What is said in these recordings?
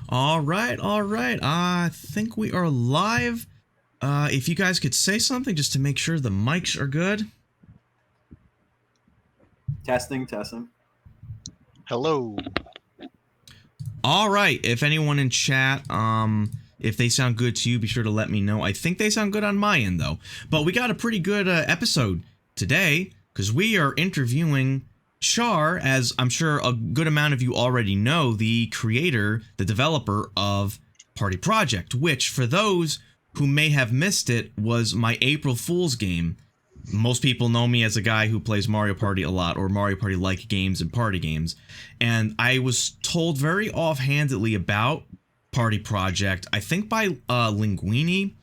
All right, all right. I think we are live. If you guys could say something just to make sure the mics are good. Testing, testing. Hello. All right. If anyone in chat, if they sound good to you, be sure to let me know. I think they sound good on my end though. But we got a pretty good episode today because we are interviewing Char, as I'm sure a good amount of you already know, the creator, the developer of Party Project, which for those who may have missed it was my April Fool's game. Most people know me as a guy who plays Mario Party a lot, or Mario Party like games and party games. And I was told very offhandedly about Party Project, I think by Linguini.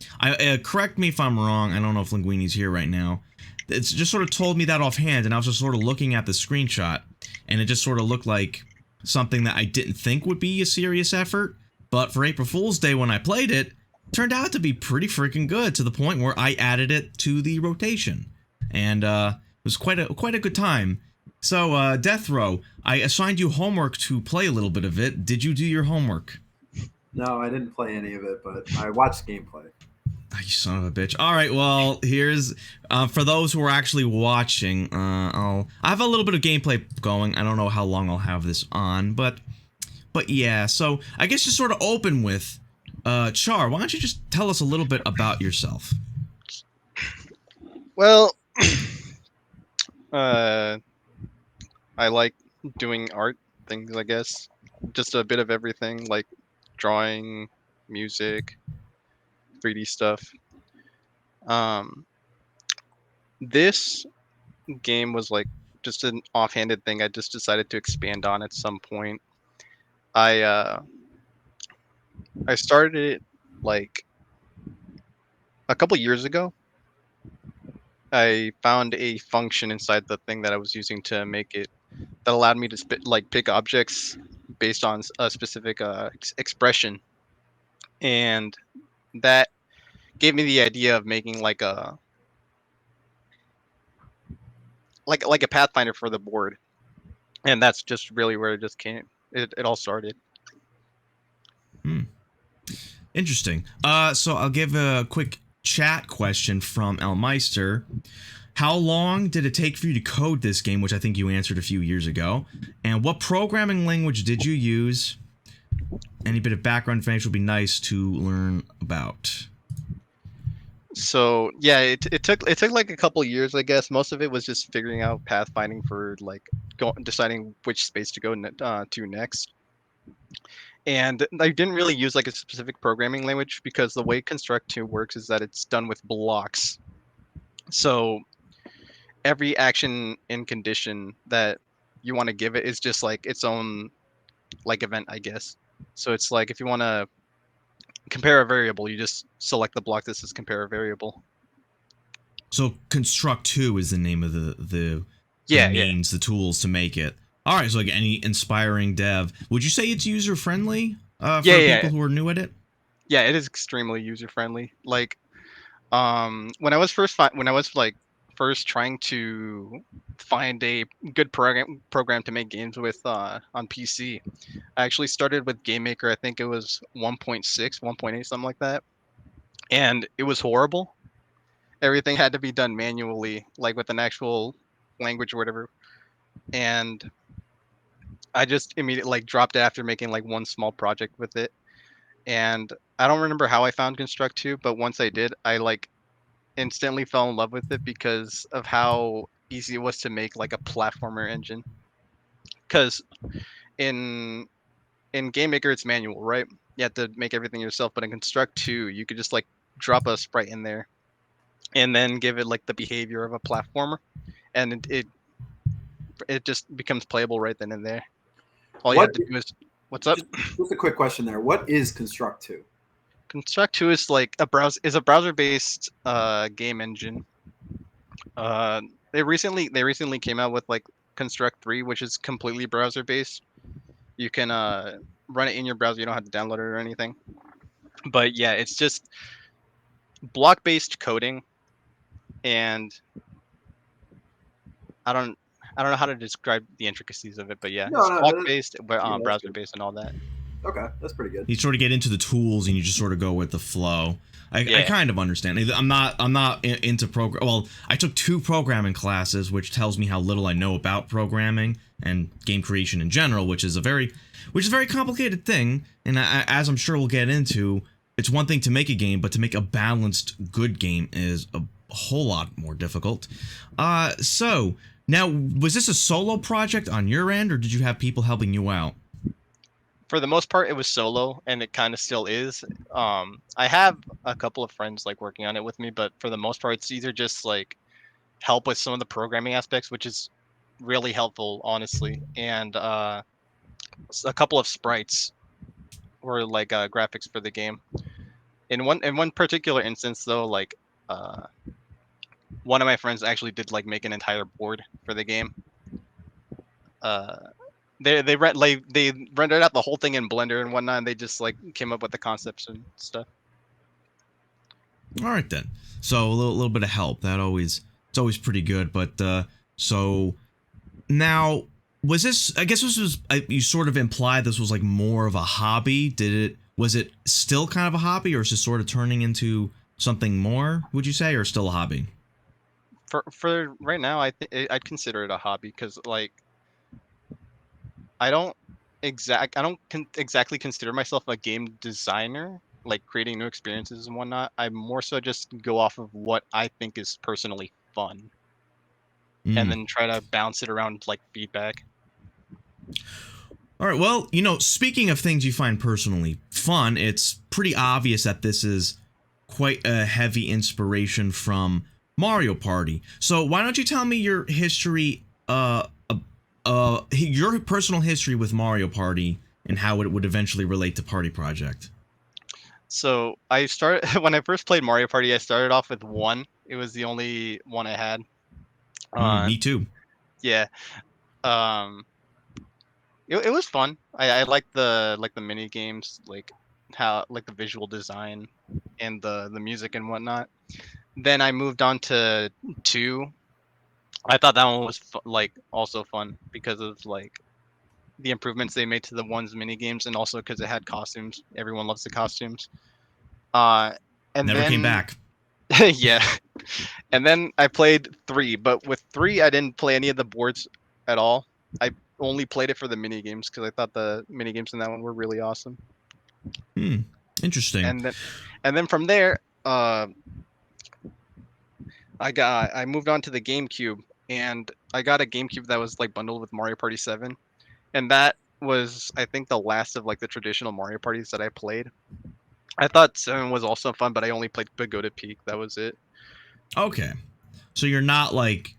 Correct me if I'm wrong. I don't know if Linguini's here right now. It's just sort of told me that offhand, and I was just sort of looking at the screenshot, and it just sort of looked like something that I didn't think would be a serious effort. But for April Fool's Day, when I played it, turned out to be pretty freaking good, to the point where I added it to the rotation, and it was quite a good time. So, Death Row, I assigned you homework to play a little bit of it. Did you do your homework? No, I didn't play any of it, but I watched gameplay. Oh, you son of a bitch. All right, well, here's for those who are actually watching. I have a little bit of gameplay going. I don't know how long I'll have this on, but yeah. So I guess just sort of open with Char. Why don't you just tell us a little bit about yourself? Well, uh, I like doing art things, I guess. Just a bit of everything, like drawing, music, 3D stuff. Um, this game was like just an offhanded thing I just decided to expand on at some point. I uh, I started it like a couple years ago. I found a function inside the thing that I was using to make it that allowed me to pick objects based on a specific expression, and that gave me the idea of making like a pathfinder for the board, and that's just really where it just came. It all started. Interesting. So I'll give a quick chat question from Elmeister. How long did it take for you to code this game, which I think you answered a few years ago? And what programming language did you use? Any bit of background information would be nice to learn about. So yeah, it took like a couple years, I guess. Most of it was just figuring out pathfinding for deciding which space to go to next. And I didn't really use like a specific programming language because the way Construct 2 works is that it's done with blocks. So every action and condition that you want to give it is just like its own like event, I guess. So it's like if you want to compare a variable, you just select the block that says compare a variable. So Construct 2 is the name of the Yeah, means, the tools to make it. All right, so like any inspiring dev, would you say it's user friendly for people who are new at it? Yeah, it is extremely user friendly. Like when I was first trying to find a good program to make games with on PC, I actually started with GameMaker. I think it was 1.6, 1.8, something like that, and it was horrible. Everything had to be done manually, like with an actual language or whatever. And I just immediately like dropped it after making like one small project with it. And I don't remember how I found Construct 2, but once I did, I like instantly fell in love with it because of how easy it was to make like a platformer engine. Because in Game Maker it's manual, right? You have to make everything yourself, but in Construct 2, you could just like drop a sprite in there and then give it like the behavior of a platformer, and it just becomes playable right then and there. All you What? have to do is what's up? Just a quick question there. What is Construct 2? Construct 2 is like a browser based game engine. Uh, they recently came out with like Construct 3, which is completely browser based. You can run it in your browser. You don't have to download it or anything. But yeah, it's just block based coding, and I don't I don't know how to describe the intricacies of it, but yeah, No, it's no, block based, yeah, that's browser good. based, and all that. Okay, that's pretty good. You sort of get into the tools and you just sort of go with the flow. I Yeah. kind of understand. I'm not into program. Well, I took 2 programming classes, which tells me how little I know about programming and game creation in general, which is a very complicated thing. And as I'm sure we'll get into, it's one thing to make a game, but to make a balanced, good game is a whole lot more difficult. So now, was this a solo project on your end, or did you have people helping you out? For the most part, it was solo, and it kind of still is. I have a couple of friends like working on it with me, but for the most part, it's either just like help with some of the programming aspects, which is really helpful, honestly, and a couple of sprites or like graphics for the game. In one particular instance, though, like uh, one of my friends actually did like make an entire board for the game. Uh, they rendered out the whole thing in Blender and whatnot, and they just like came up with the concepts and stuff. All right then. So a little bit of help. It's always pretty good. But so now, was this? I guess this was. You sort of implied this was like more of a hobby. Was it still kind of a hobby, or is it sort of turning into something more? Would you say, or still a hobby? For right now, I'd consider it a hobby because like I don't exactly consider myself a game designer, like creating new experiences and whatnot. I more so just go off of what I think is personally fun, and Mm. then try to bounce it around like feedback. All right. Well, speaking of things you find personally fun, it's pretty obvious that this is quite a heavy inspiration from Mario Party. So why don't you tell me your history, your personal history with Mario Party and how it would eventually relate to Party Project? So I started when I first played Mario Party. I started off with one. It was the only one I had. Me too. Yeah. Um, it was fun. I like the mini games, like how like the visual design and the music and whatnot. Then I moved on to two. I thought that one was like also fun because of like the improvements they made to the one's mini games, and also because it had costumes. Everyone loves the costumes. Uh, and Never came then back. yeah, and then I played three. But with three, I didn't play any of the boards at all. I only played it for the mini games because I thought the mini games in that one were really awesome. Hmm. Interesting. And then from there, I moved on to the GameCube, and I got a GameCube that was like bundled with Mario Party 7, and that was I think the last of like the traditional Mario parties that I played. I thought 7 was also fun, but I only played Pagoda Peak. That was it. Okay. So you're not like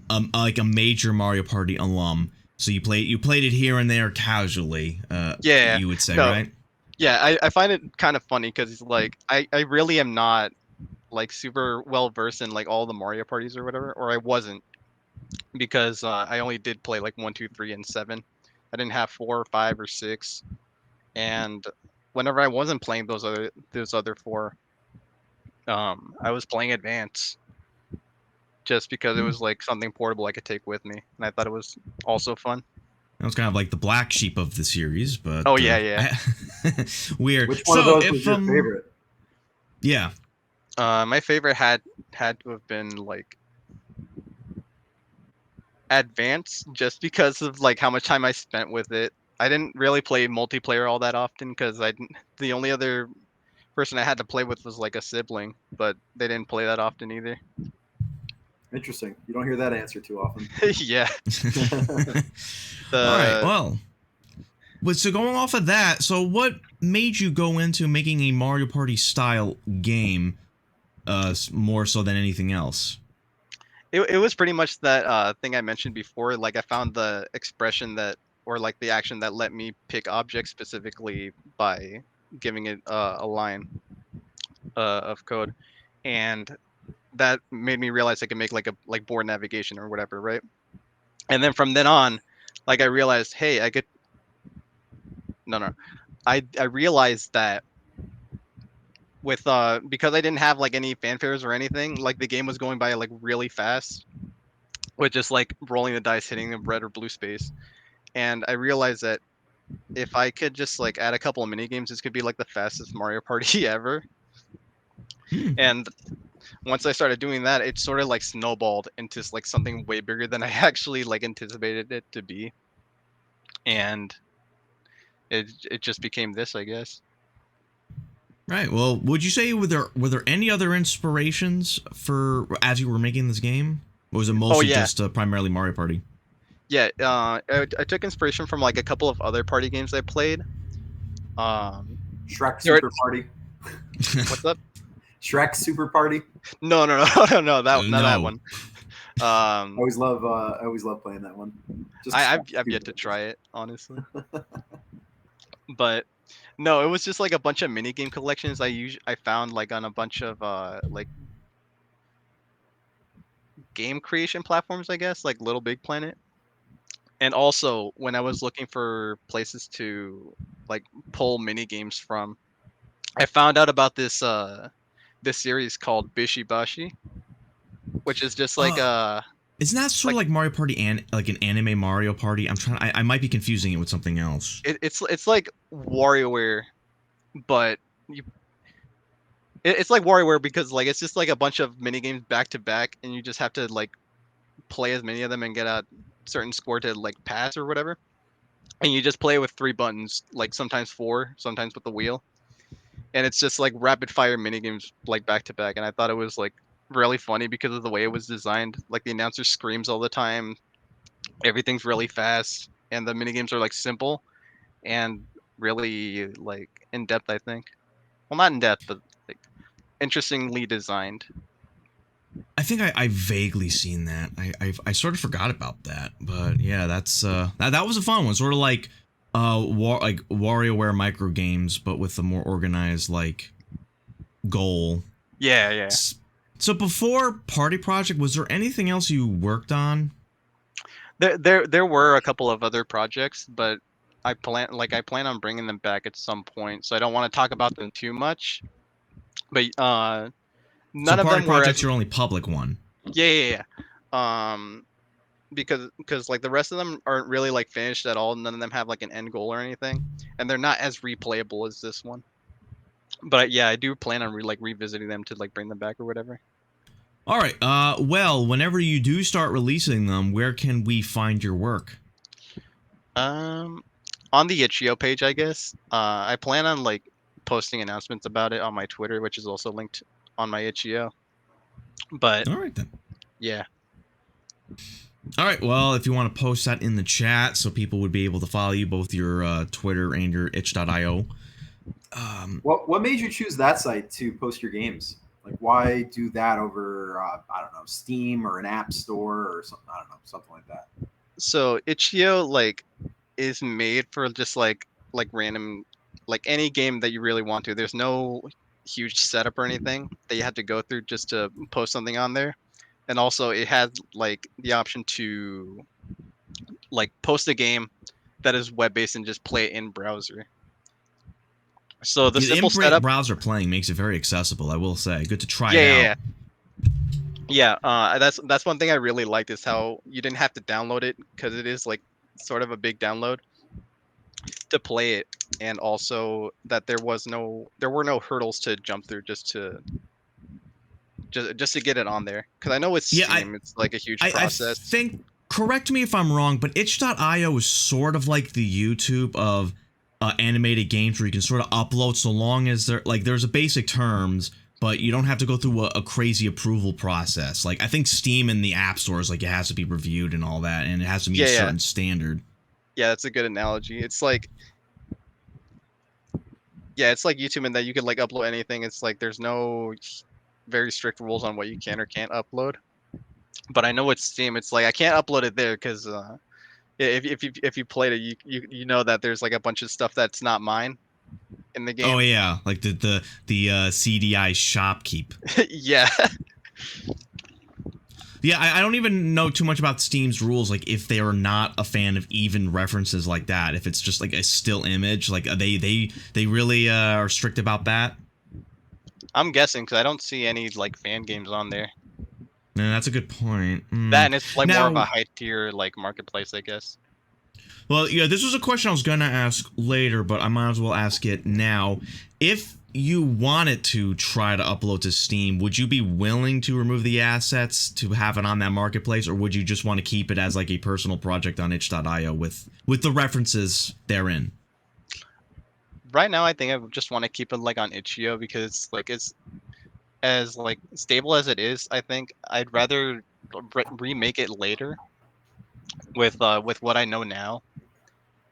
a major Mario Party alum. So you played it here and there casually. Yeah, You would say, no, right? yeah, I find it kind of funny because like I really am not like super well versed in like all the Mario parties or whatever, or I wasn't because I only did play like 1, 2, 3, and 7. I didn't have 4, 5, or 6, and whenever I wasn't playing those other four, I was playing Advance just because it Hmm. was like something portable I could take with me, and I thought it was also fun. That was kind of like the black sheep of the series, but Oh yeah, yeah. weird. Which one of So those was if your favorite? yeah, My favorite had to have been like Advance, just because of like how much time I spent with it. I didn't really play multiplayer all that often because the only other person I had to play with was like a sibling, but they didn't play that often either. Interesting. You don't hear that answer too often. Yeah. all right. The Well, so going off of that, so what made you go into making a Mario Party style game, more so than anything else? it was pretty much that thing I mentioned before. Like I found the expression that or like the action that let me pick objects specifically by giving it a line of code, and that made me realize I could make like a like board navigation or whatever, right? And then from then on, like I realized, hey, I could no. I realized that with because I didn't have like any fanfares or anything, like the game was going by like really fast with just like rolling the dice, hitting the red or blue space. And I realized that if I could just like add a couple of mini games, this could be like the fastest Mario Party ever. Hmm. And once I started doing that, it sort of like snowballed into like something way bigger than I actually like anticipated it to be, and it just became this, I guess. Right. Well, would you say were there any other inspirations for as you were making this game? Or was it Oh mostly yeah, just primarily Mario Party? yeah. I took inspiration from like a couple of other party games I played. Um, Shrek there. Super Party. What's up? Shrek Super Party. No, no, no, no, no. That not that No. one. Um, I always love playing that one. Just I, I've Shrek I've yet Super to Party. try it honestly, but no, it was just like a bunch of mini game collections I found like on a bunch of like game creation platforms, I guess, like Little Big Planet. And also when I was looking for places to like pull mini games from, I found out about this series called Bishi Bashi, which is just Uh, isn't that sort of like like Mario Party and like an anime Mario Party? I might be confusing it with something else. it's like WarioWare, but you it's like WarioWare because like it's just like a bunch of mini games back to back, and you just have to like play as many of them and get a certain score to like pass or whatever. And you just play with 3 buttons, like sometimes 4, sometimes with the wheel. And it's just like rapid fire mini games like back to back. And I thought it was like really funny because of the way it was designed. Like the announcer screams all the time, everything's really fast, and the mini games are like simple and really like in depth, I think. Well, not in depth, but like interestingly designed. I think I vaguely seen that. I sort of forgot about that, but yeah, that was a fun one. Sort of like like WarioWare micro games, but with a more organized like goal. Yeah, yeah. So before Party Project, was there anything else you worked on? There were a couple of other projects, but I plan on bringing them back at some point. So I don't want to talk about them too much. But So none of Party them were Project's as your only public one. yeah. Because like the rest of them aren't really like finished at all. None of them have like an end goal or anything, and they're not as replayable as this one. But yeah, I do plan on revisiting them to like bring them back or whatever. All right. Well, whenever you do start releasing them, where can we find your work? Um, on the Itch.io page, I guess. I plan on like posting announcements about it on my Twitter, which is also linked on my Itch.io. But All right then. yeah, All right. Well, if you want to post that in the chat, so people would be able to follow you, both your Twitter and your itch.io. What made you choose that site to post your games? Like, why do that over I don't know, Steam or an app store or something? I don't know, something like that. so Itch.io like is made for just like random like any game that you really want to. There's no huge setup or anything that you have to go through just to post something on there. And also it has like the option to like post a game that is web based and just play it in browser. So the The simple in setup, browser playing makes it very accessible. I will say, good to try yeah, it yeah, out. yeah. Yeah, that's one thing I really liked is how you didn't have to download it because it is like sort of a big download to play it, and also that there were no hurdles to jump through just to get it on there. Because I know with Yeah, Steam, it's like a huge I process. think. Correct me if I'm wrong, but itch.io is sort of like the YouTube of animated games, where you can sort of upload so long as there's a basic terms, but you don't have to go through a crazy approval process. Like I think Steam and the App Store is like it has to be reviewed and all that, and it has to meet Yeah, a yeah, certain standard. yeah. That's a good analogy. It's like yeah, it's like YouTube in that you could like upload anything. It's like there's no very strict rules on what you can or can't upload. But I know with Steam, it's like I can't upload it there because if you played it, you know that there's like a bunch of stuff that's not mine in the Oh game. yeah, like the CDI shopkeep. Yeah, Yeah, I don't even know too much about Steam's rules. Like, if they are not a fan of even references like that, if it's just like a still image, like they really are strict about that. I'm guessing because I don't see any like fan games on there. No, that's a good point. That and it's like more of a Now, high tier like marketplace, I guess. Well, yeah, this was a question I was gonna ask later, but I might as well ask it now. If you wanted to try to upload to Steam, would you be willing to remove the assets to have it on that marketplace, or would you just want to keep it as like a personal project on itch.io with the references therein? Right now, I think I just want to keep it like on itch.io because like it's as like stable as it is. I think I'd rather remake it later with what I know now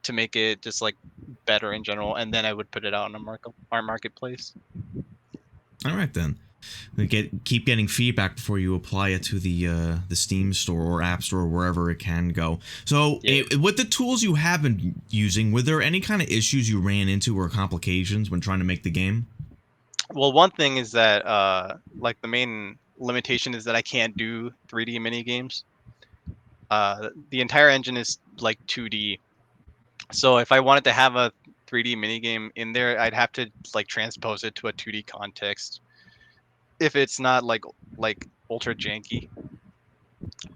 to make it just like better in general, and then I would put it out on our marketplace. All right then. Keep getting feedback before you apply it to the Steam store or App Store or wherever it can go. So, Yeah. with the tools you have been using, were there any kind of issues you ran into or complications when trying to make the game? Well, one thing is that like the main limitation is that I can't do 3D mini games. The entire engine is like 2D. So if I wanted to have a 3D minigame in there, I'd have to like transpose it to a 2D context. If it's not like ultra janky,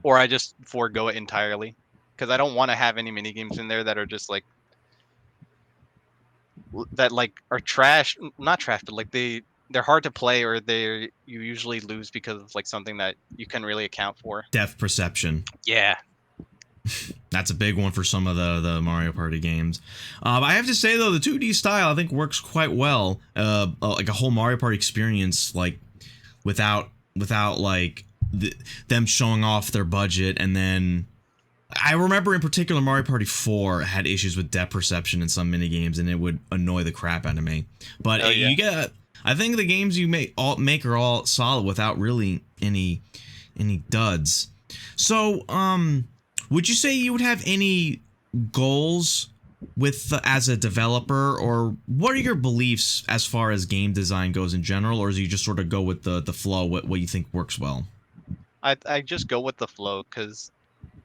or I just forego it entirely, because I don't want to have any minigames in there that are just like that like are trash, not trash, but like they're hard to play or you usually lose because of like something that you can really account for. Depth perception. Yeah. That's a big one for some of the Mario Party games. I have to say though, the 2D style I think works quite well. Like a whole Mario Party experience, like without like them showing off their budget. And then I remember in particular Mario Party 4 had issues with depth perception in some mini games, and it would annoy the crap out of me. But Oh, yeah. you get, I think the games you make are all solid without really any duds. So, would you say you would have any goals with as a developer, or what are your beliefs as far as game design goes in general, or do you just sort of go with the flow, what you think works well? I just go with the flow because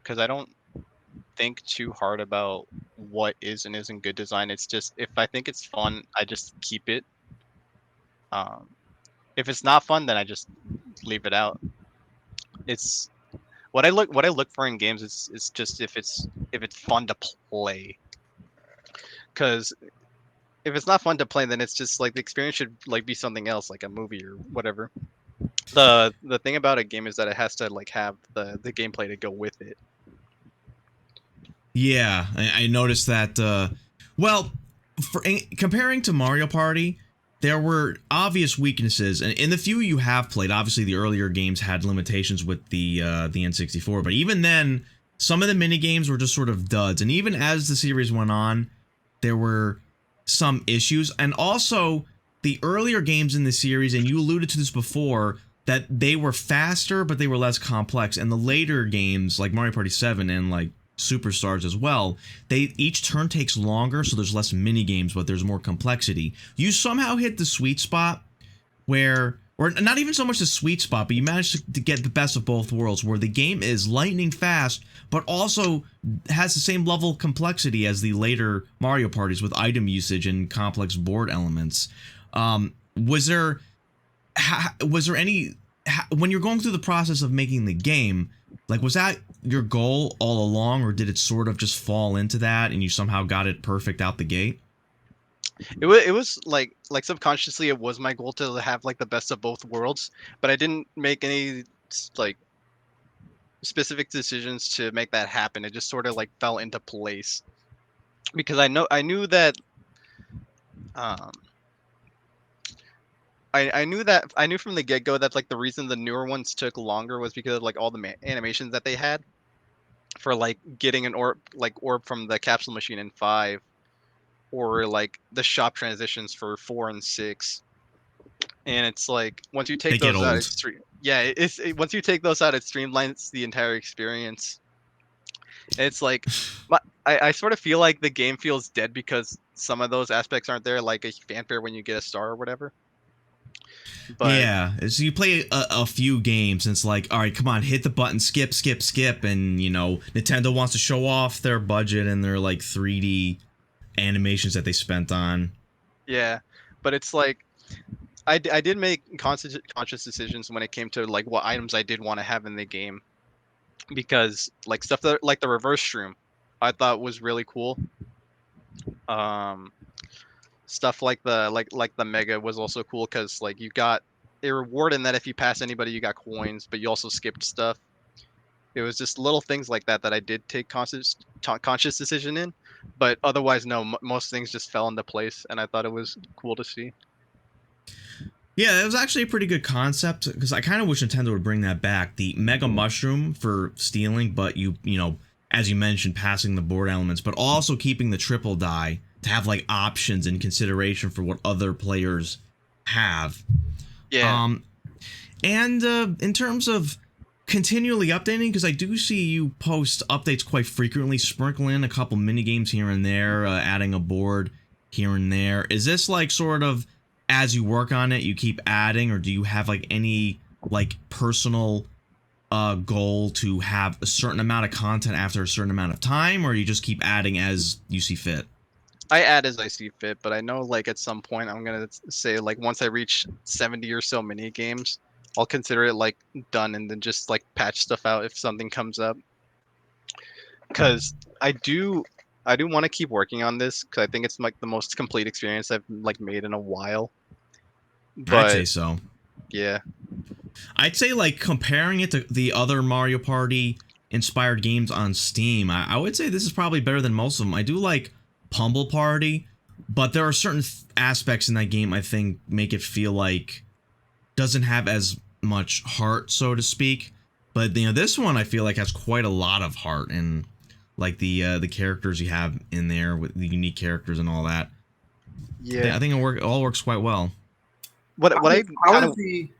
I don't think too hard about what is and isn't good design. It's just if I think it's fun, I just keep it. Um, if it's not fun, then I just leave it out. It's what I look for in games is just if it's fun to play. Because if it's not fun to play, then it's just like the experience should like be something else, like a movie or whatever. The thing about a game is that it has to like have the gameplay to go with it. Yeah, I noticed that. Well, comparing to Mario Party, there were obvious weaknesses, and in the few you have played, obviously the earlier games had limitations with the N64, but even then, some of the mini games were just sort of duds. And even as the series went on, there were some issues, and also the earlier games in the series, and you alluded to this before, that they were faster, but they were less complex. And the later games, like Mario Party 7 and like Superstars as well, they each turn takes longer, so there's less mini games, but there's more complexity. You somehow hit the sweet spot where, or not even so much the sweet spot, but you managed to get the best of both worlds, where the game is lightning fast, but also has the same level of complexity as the later Mario Parties with item usage and complex board elements. Was there any, when you're going through the process of making the game, like, was that your goal all along, or did it sort of just fall into that and you somehow got it perfect out the gate? It was like subconsciously it was my goal to have like the best of both worlds, but I didn't make any like specific decisions to make that happen. It just sort of like fell into place because I knew that um I knew from the get-go that like the reason the newer ones took longer was because of like all the animations that they had for like getting an orb from the capsule machine in 5, or like the shop transitions for 4 and 6. And it's like once you They take get those out, old. once you take those out, it streamlines the entire experience. And it's like, I sort of feel like the game feels dead because some of those aspects aren't there, like a fanfare when you get a star or whatever. But Yeah, so you play a few games and it's like, all right, come on, hit the button, skip, skip, skip, and you know, Nintendo wants to show off their budget and their like 3D animations that they spent on. yeah, but it's like I did make conscious decisions when it came to like what items I did want to have in the game, because like stuff that like the reverse shroom. I thought was really cool. Um, Stuff like the mega was also cool because like you got a reward in that if you pass anybody you got coins, but you also skipped stuff. It was just little things like that that I did take conscious decision in, but otherwise no, most things just fell into place, and I thought it was cool to see. Yeah, it was actually a pretty good concept because I kind of wish Nintendo would bring that back. The Mega Mushroom for stealing, but you know, as you mentioned, passing the board elements, but also keeping the triple die to have like options in consideration for what other players have. Yeah. And in terms of continually updating, because I do see you post updates quite frequently, sprinkle in a couple mini games here and there, adding a board here and there. Is this like sort of as you work on it, you keep adding, or do you have like any like personal goal to have a certain amount of content after a certain amount of time, or you just keep adding as you see fit? I add as I see fit, but I know like at some point I'm gonna say like once I reach 70 or so mini games, I'll consider it like done and then just like patch stuff out if something comes up. Because I do want to keep working on this because I think it's like the most complete experience I've like made in a while. I'd say But so. yeah, I'd say like comparing it to the other Mario Party inspired games on Steam, I would say this is probably better than most of them. I do like Pummel Party, but there are certain aspects in that game I think make it feel like doesn't have as much heart, so to speak. But you know, this one I feel like has quite a lot of heart, and like the characters you have in there with the unique characters and all that. yeah. I think it all works quite well. What I How kind is of the?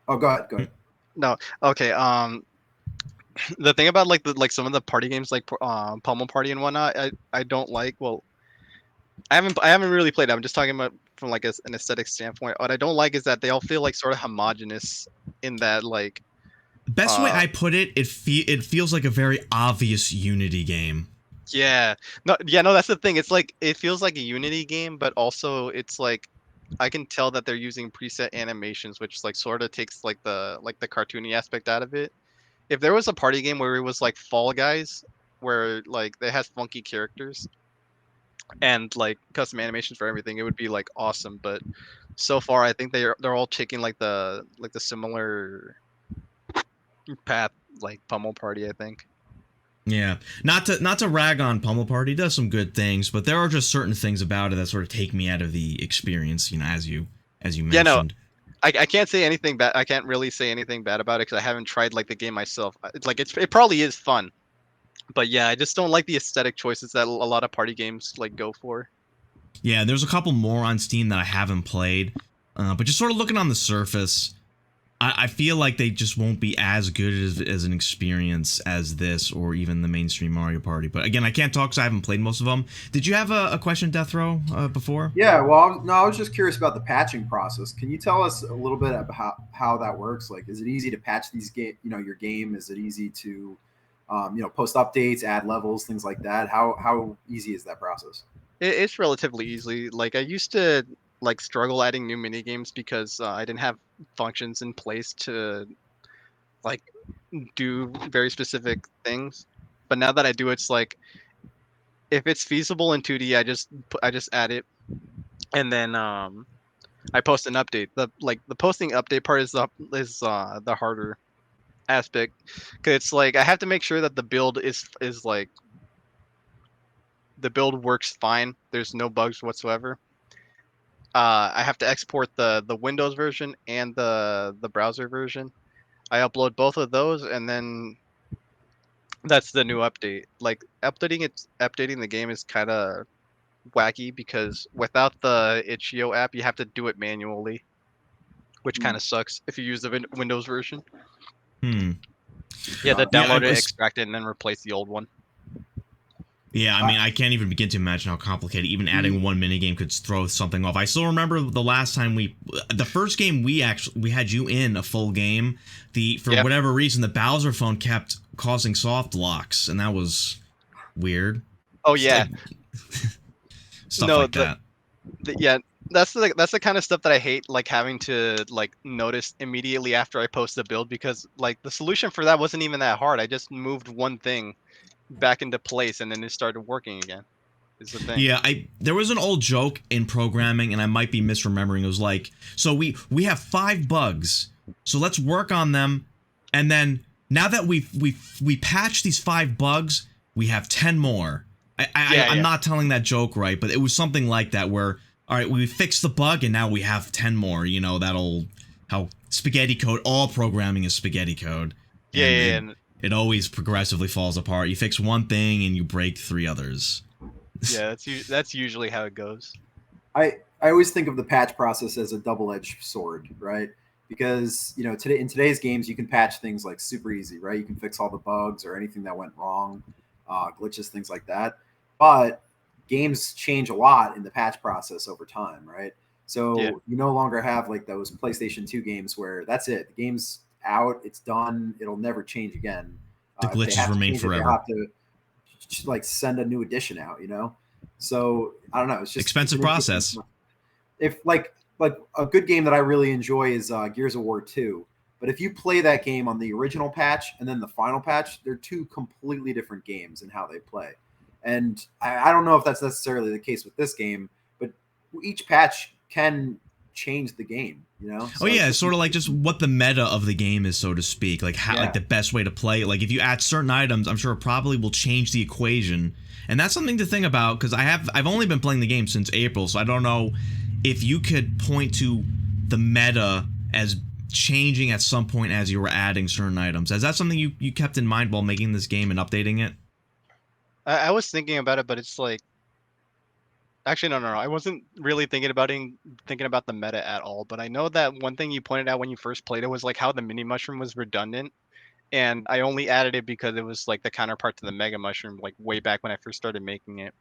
Oh, go ahead. Go ahead. no, okay. The thing about like some of the party games like Pummel Party and whatnot, I don't like. Well, I haven't really played it. I'm just talking about from like an aesthetic standpoint. What I don't like is that they all feel like sort of homogenous in that like Best way uh I put it, it feels like a very obvious Unity game. yeah. No, that's the thing. It's like it feels like a Unity game, but also it's like I can tell that they're using preset animations, which like sort of takes like the cartoony aspect out of it. If there was a party game where it was like Fall Guys, where like they has funky characters and like custom animations for everything, it would be like awesome. But so far, I think they're all taking like the similar path, like Pummel Party. I think. Yeah, not to rag on Pummel Party, it does some good things, but there are just certain things about it that sort of take me out of the experience. You know, as you Yeah, no, mentioned. I can't say anything bad. I can't really say anything bad about it because I haven't tried like the game myself. It's like it probably is fun, but yeah, I just don't like the aesthetic choices that a lot of party games like go for. Yeah, there's a couple more on Steam that I haven't played, but just sort of looking on the surface, I feel like they just won't be as good as an experience as this or even the mainstream Mario Party. But again, I can't talk because I haven't played most of them. Did you have a question, Death Row, before? Yeah, well, no, I was just curious about the patching process. Can you tell us a little bit about how that works? Like, is it easy to patch these game? You know, your game. Is it easy to, post updates, add levels, things like that? How easy is that process? It's relatively easy. Like I used to like struggle adding new mini games because I didn't have functions in place to like do very specific things. But now that I do, it's like if it's feasible in 2D, I just add it, and then I post an update. The posting update part is the harder aspect, because it's like I have to make sure that the build is like the build works fine. There's no bugs whatsoever. I have to export the Windows version and the browser version. I upload both of those, and then that's the new update. Like updating the game is kind of wacky because without the itch.io app, you have to do it manually, which kind of sucks if you use the Windows version. Hmm. You have to Yeah, I download it, was. extract it, and then replace the old one. Yeah, I mean, I can't even begin to imagine how complicated even adding one minigame could throw something off. I still remember the last time the first game we had you in a full game. For Yeah. whatever reason, the Bowser phone kept causing soft locks, and that was weird. Oh yeah. Stuff No, like that. yeah, that's the kind of stuff that I hate, like having to like notice immediately after I post the build, because like the solution for that wasn't even that hard. I just moved one thing, back into place, and then it started working again. Is the thing. Yeah, there was an old joke in programming, and I might be misremembering. It was like, so we have 5 bugs, so let's work on them, and then now that we patched these 5 bugs, we have 10 more. I'm not telling that joke right, but it was something like that where, all right, we fixed the bug, and now we have 10 more. You know, that old, how spaghetti code, all programming is spaghetti code. And It always progressively falls apart. You fix one thing, and you break 3 others. yeah, that's usually how it goes. I always think of the patch process as a double-edged sword, right? Because in today's games you can patch things like super easy, right? You can fix all the bugs or anything that went wrong, glitches, things like that. But games change a lot in the patch process over time, right? So you no longer have like those PlayStation 2 games where that's it. The game's out, it's done, it'll never change again. The glitches remain forever. They have to like send a new edition out, So I don't know. It's just expensive process. If like a good game that I really enjoy is Gears of War 2. But if you play that game on the original patch and then the final patch, they're 2 completely different games in how they play. And I don't know if that's necessarily the case with this game, but each patch can change the game, So it's sort of like just what the meta of the game is, so to speak, like how like the best way to play it. Like if you add certain items, I'm sure it probably will change the equation, and that's something to think about because I've only been playing the game since April, so I don't know if you could point to the meta as changing at some point as you were adding certain items. Is that something you kept in mind while making this game and updating it? I was thinking about it, but it's like, actually, no. I wasn't really thinking about the meta at all. But I know that one thing you pointed out when you first played it was like how the mini mushroom was redundant, and I only added it because it was like the counterpart to the mega mushroom, like way back when I first started making it.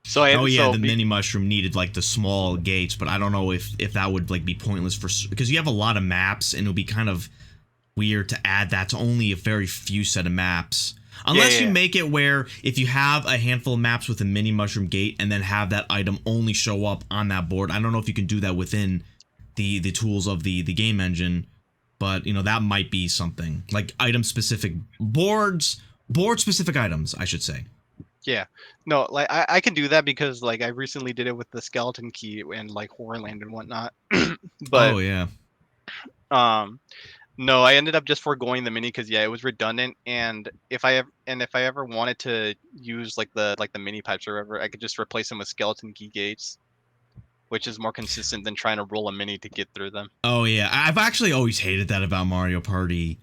So the mini mushroom needed like the small gates, but I don't know if that would like be pointless because you have a lot of maps, and it would be kind of weird to add that to only a very few set of maps. Unless you make it where if you have a handful of maps with a mini mushroom gate and then have that item only show up on that board. I don't know if you can do that within the tools of the game engine, but that might be something like item specific board specific items, I should say. Yeah, no, like I can do that because like I recently did it with the skeleton key and like Horrorland and whatnot. But no, I ended up just foregoing the mini because it was redundant, and if I ever wanted to use like the mini pipes or whatever, I could just replace them with skeleton key gates, which is more consistent than trying to roll a mini to get through them. Oh yeah, I've actually always hated that about Mario Party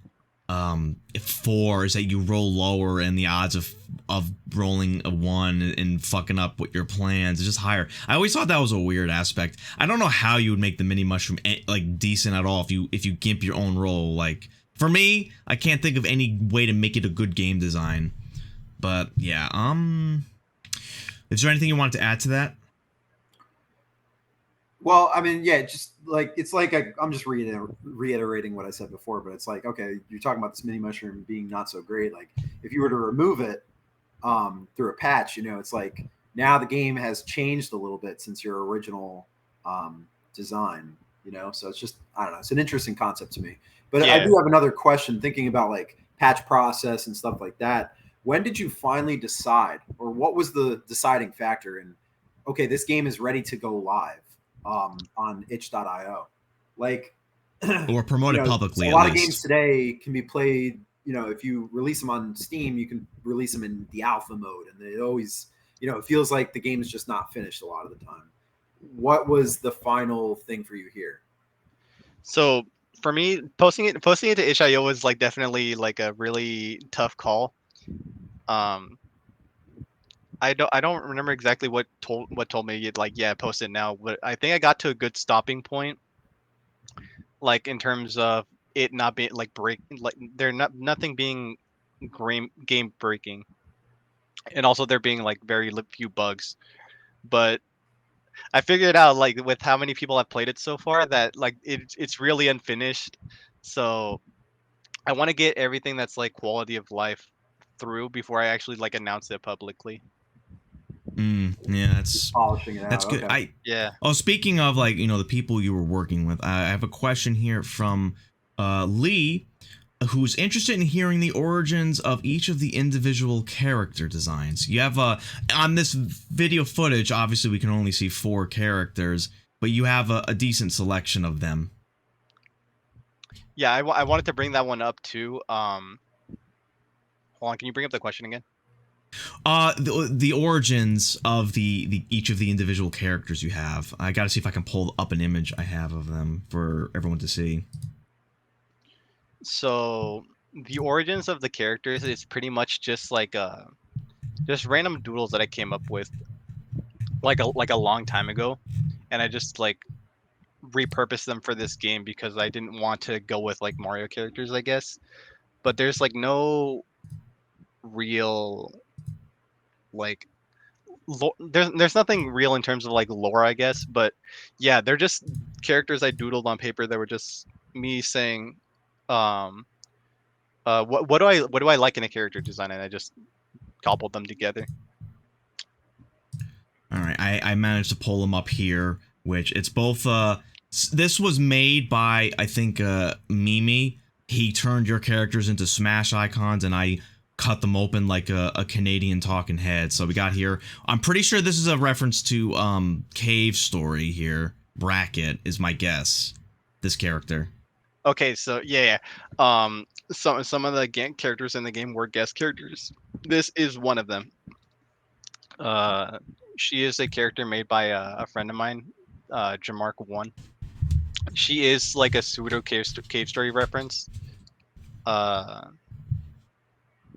4 is that you roll lower and the odds of rolling a 1 and fucking up with your plans is just higher. I always thought that was a weird aspect. I don't know how you would make the mini mushroom like decent at all if you gimp your own roll. Like for me, I can't think of any way to make it a good game design. But yeah, is there anything you wanted to add to that? Well, I mean, just like it's like I'm just reiterating what I said before, but it's like, okay, you're talking about this mini mushroom being not so great. Like if you were to remove it through a patch, it's like now the game has changed a little bit since your original design, so it's just, I don't know, it's an interesting concept to me. But I do have another question thinking about like patch process and stuff like that. When did you finally decide, or what was the deciding factor in, okay, this game is ready to go live on itch.io, like, or promote it publicly? A lot of games today can be played, if you release them on Steam, you can release them in the alpha mode, and it always, it feels like the game is just not finished a lot of the time. What was the final thing for you here? So for me, posting it to itch.io was like definitely like a really tough call. I don't remember exactly what told me like post it now, but I think I got to a good stopping point, like in terms of it not being like nothing being game breaking, and also there being like very few bugs. But I figured out like with how many people have played it so far that like it's really unfinished, so I want to get everything that's like quality of life through before I actually like announce it publicly. Yeah, that's polishing it out. That's good. Okay. Oh, speaking of like the people you were working with, I have a question here from Lee. who's interested in hearing the origins of each of the individual character designs. You have on this video footage, obviously we can only see 4 characters, but you have a decent selection of them. Yeah, I wanted to bring that one up too. Hold on, can you bring up the question again? The origins of the each of the individual characters you have. I gotta see if I can pull up an image I have of them for everyone to see. So the origins of the characters is pretty much just like just random doodles that I came up with like a long time ago, and I just like repurposed them for this game because I didn't want to go with like Mario characters, I guess. But there's like no real like there's nothing real in terms of like lore, I guess. But yeah, they're just characters I doodled on paper that were just me saying, um, what do I like in a character design, and I just cobbled them together. All right, I managed to pull them up here, which it's both. This was made by, I think, Mimi. He turned your characters into Smash icons, and I cut them open like a Canadian talking head. So we got here. I'm pretty sure this is a reference to Cave Story here. Bracket is my guess. This character. Okay, so yeah. Some of the characters in the game were guest characters. This is one of them. She is a character made by a friend of mine, Jamark1. She is like a pseudo cave story reference.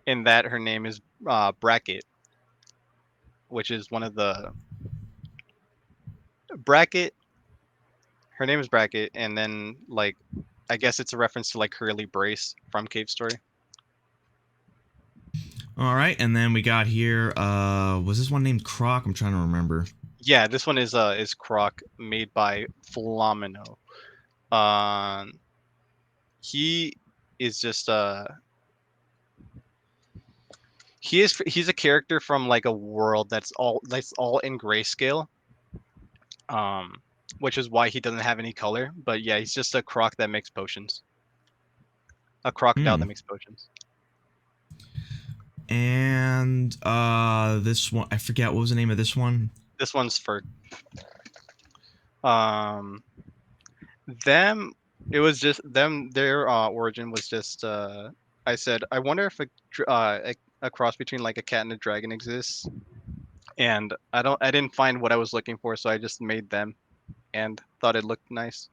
In that her name is Bracket, which is one of the Bracket. Her name is Bracket, and then like I guess it's a reference to like Curly Brace from Cave Story. All right, and then we got here. Was this one named Croc? I'm trying to remember. Yeah, this one is Croc, made by Flamino. He is just he's a character from like a world that's all in grayscale. Which is why he doesn't have any color. But yeah, he's just a croc that makes potions. A crocodile that makes potions. And this one, I forget what was the name of this one. This one's for them. It was just them. Their origin was just I said I wonder if a cross between like a cat and a dragon exists, and I didn't find what I was looking for, so I just made them and thought it looked nice.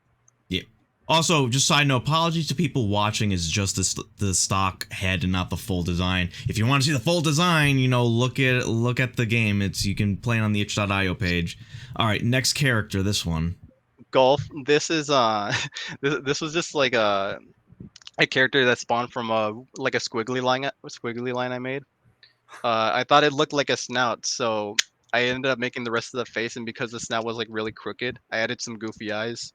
Yeah. Also, just side note, apologies to people watching. Is just the stock head and not the full design. If you want to see the full design, you know, look at the game. You can play it on the itch.io page. All right, next character. This one. Golf. This is this was just like a character that spawned from a squiggly line I made. I thought it looked like a snout, so I ended up making the rest of the face, and because the snout was like really crooked, I added some goofy eyes.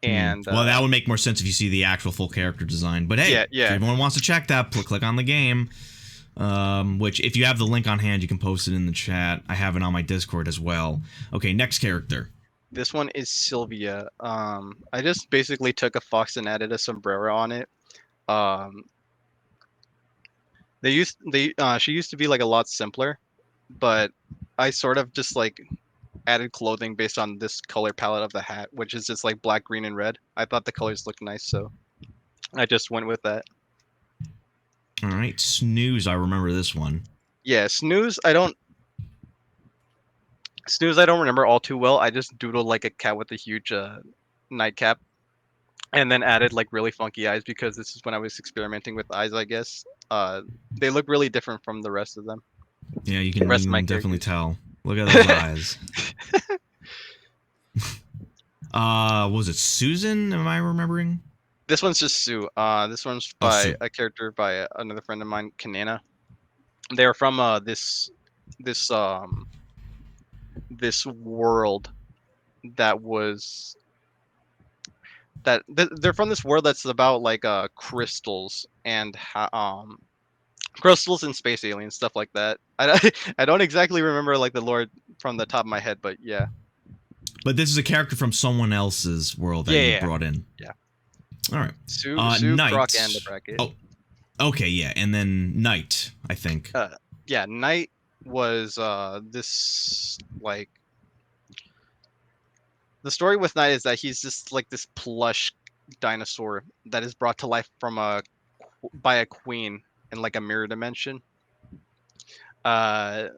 And well, that would make more sense if you see the actual full character design. But hey, yeah. If everyone wants to check that, click on the game. Which, if you have the link on hand, you can post it in the chat. I have it on my Discord as well. Okay, next character. This one is Sylvia. I just basically took a fox and added a sombrero on it. She used to be like a lot simpler, but I sort of just like added clothing based on this color palette of the hat, which is just like black, green, and red. I thought the colors looked nice, so I just went with that. All right, Snooze. I remember this one. Yeah, Snooze. I don't remember all too well. I just doodled like a cat with a huge nightcap, and then added like really funky eyes because this is when I was experimenting with eyes, I guess. They look really different from the rest of them. Yeah, you can definitely tell. Look at those eyes. Was it Susan? Am I remembering? This one's just Sue. This one's by a character by another friend of mine, Kanana. They're from this world that was they're from this world that's about like crystals and crystals and space aliens, stuff like that. I don't exactly remember like the lore from the top of my head, but yeah. But this is a character from someone else's world that you brought in. Yeah. All right. Sue, Croc, Knight. and the bracket. Oh, okay, yeah, and then Knight, I think. Yeah, Knight was this like the story with Knight is that he's just like this plush dinosaur that is brought to life by a queen in like a mirror dimension. Their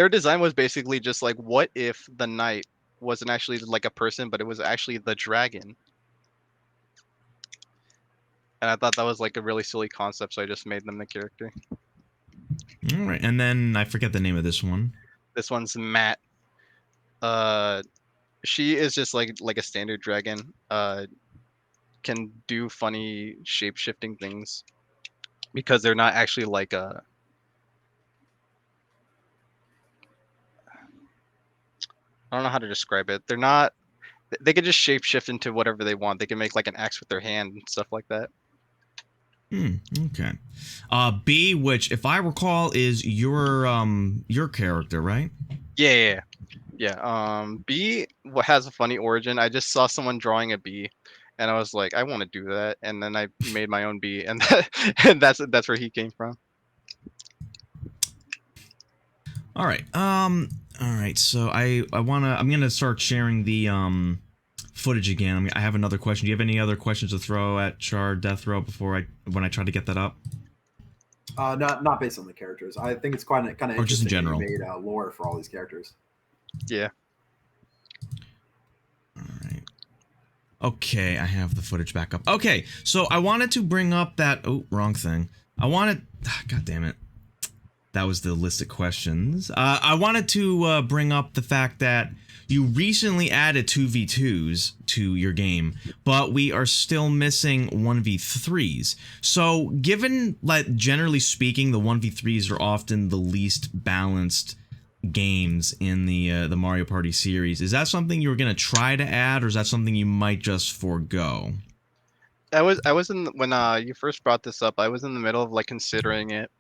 design was basically just like, what if the knight wasn't actually like a person, but it was actually the dragon? And I thought that was like a really silly concept, so I just made them the character. All right, and then I forget the name of this one. This one's Matt. She is just like a standard dragon. Can do funny shape shifting things because they're not actually like a. I don't know how to describe it. They're not. They can just shape shift into whatever they want. They can make like an axe with their hand and stuff like that. Okay. B, which if I recall is your character, right? Yeah. B has a funny origin. I just saw someone drawing a bee, and I was like, I want to do that, and then I made my own bee, and and that's where he came from. All right. All right. So I'm gonna start sharing the footage again. I have another question. Do you have any other questions to throw at Char Death Row when I try to get that up? Not based on the characters. I think it's kind of Or interesting just in general. that you made lore for all these characters. Yeah. All right. Okay, I have the footage back up. Okay, so I wanted to bring up that. Oh, wrong thing. God damn it. That was the list of questions. I wanted to bring up the fact that you recently added 2v2s to your game, but we are still missing 1v3s. So, given that generally speaking, the 1v3s are often the least balanced games in the Mario Party series, is that something you were gonna try to add, or is that something you might just forego? I was in when you first brought this up. I was in the middle of like considering it,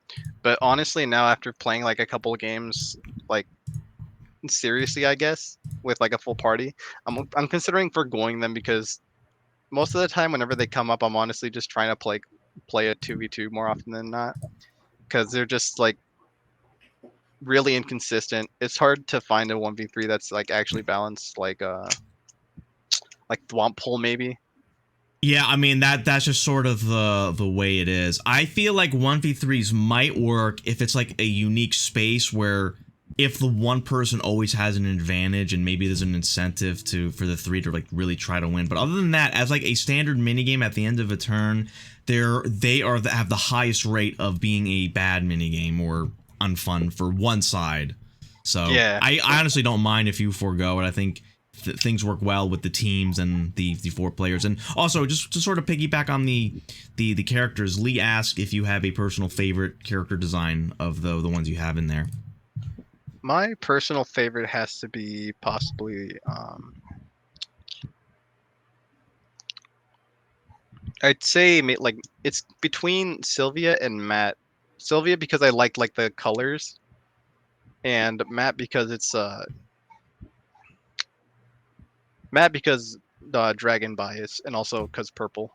but honestly, now after playing like a couple of games, like seriously, I guess with like a full party, I'm considering foregoing them because most of the time, whenever they come up, I'm honestly just trying to play a 2v2 more often than not because they're just like really inconsistent. It's hard to find a 1v3 that's like actually balanced, like Thwomp Pull maybe. Yeah, I mean that's just sort of the way it is. I feel like 1v3s might work if it's like a unique space where if the one person always has an advantage and maybe there's an incentive for the three to like really try to win. But other than that, as like a standard minigame at the end of a turn, they have the highest rate of being a bad minigame or unfun for one side. So Yeah. I honestly don't mind if you forego it. I think things work well with the teams and the four players. And also, just to sort of piggyback on the characters, Lee asked if you have a personal favorite character design of the ones you have in there. My personal favorite has to be possibly I'd say like it's between Sylvia and Matt. Sylvia because I like the colors, and Matt because it's Matt because dragon bias, and also because purple.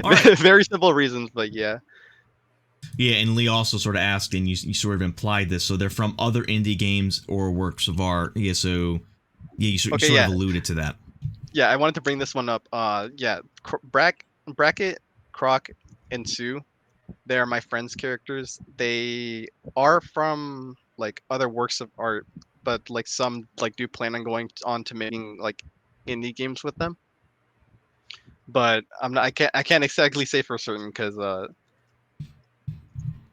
All right. Very simple reasons, but yeah. Yeah, and Lee also sort of asked, and you sort of implied this, so they're from other indie games or works of art. Yeah, so yeah, you sort of alluded to that. Yeah, I wanted to bring this one up. Yeah, Bracket, Croc, and Sue. They're my friends' characters. They are from like other works of art, but like some like do plan on going on to making like indie games with them. But I can't exactly say for certain because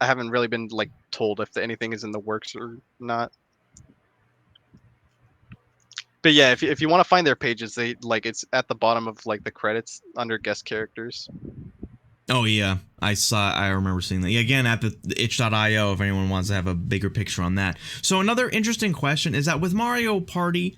I haven't really been like told if anything is in the works or not. But yeah, if you want to find their pages, they like it's at the bottom of like the credits under guest characters. Oh yeah, I remember seeing that. Yeah, again at the itch.io if anyone wants to have a bigger picture on that. So another interesting question is that with Mario Party,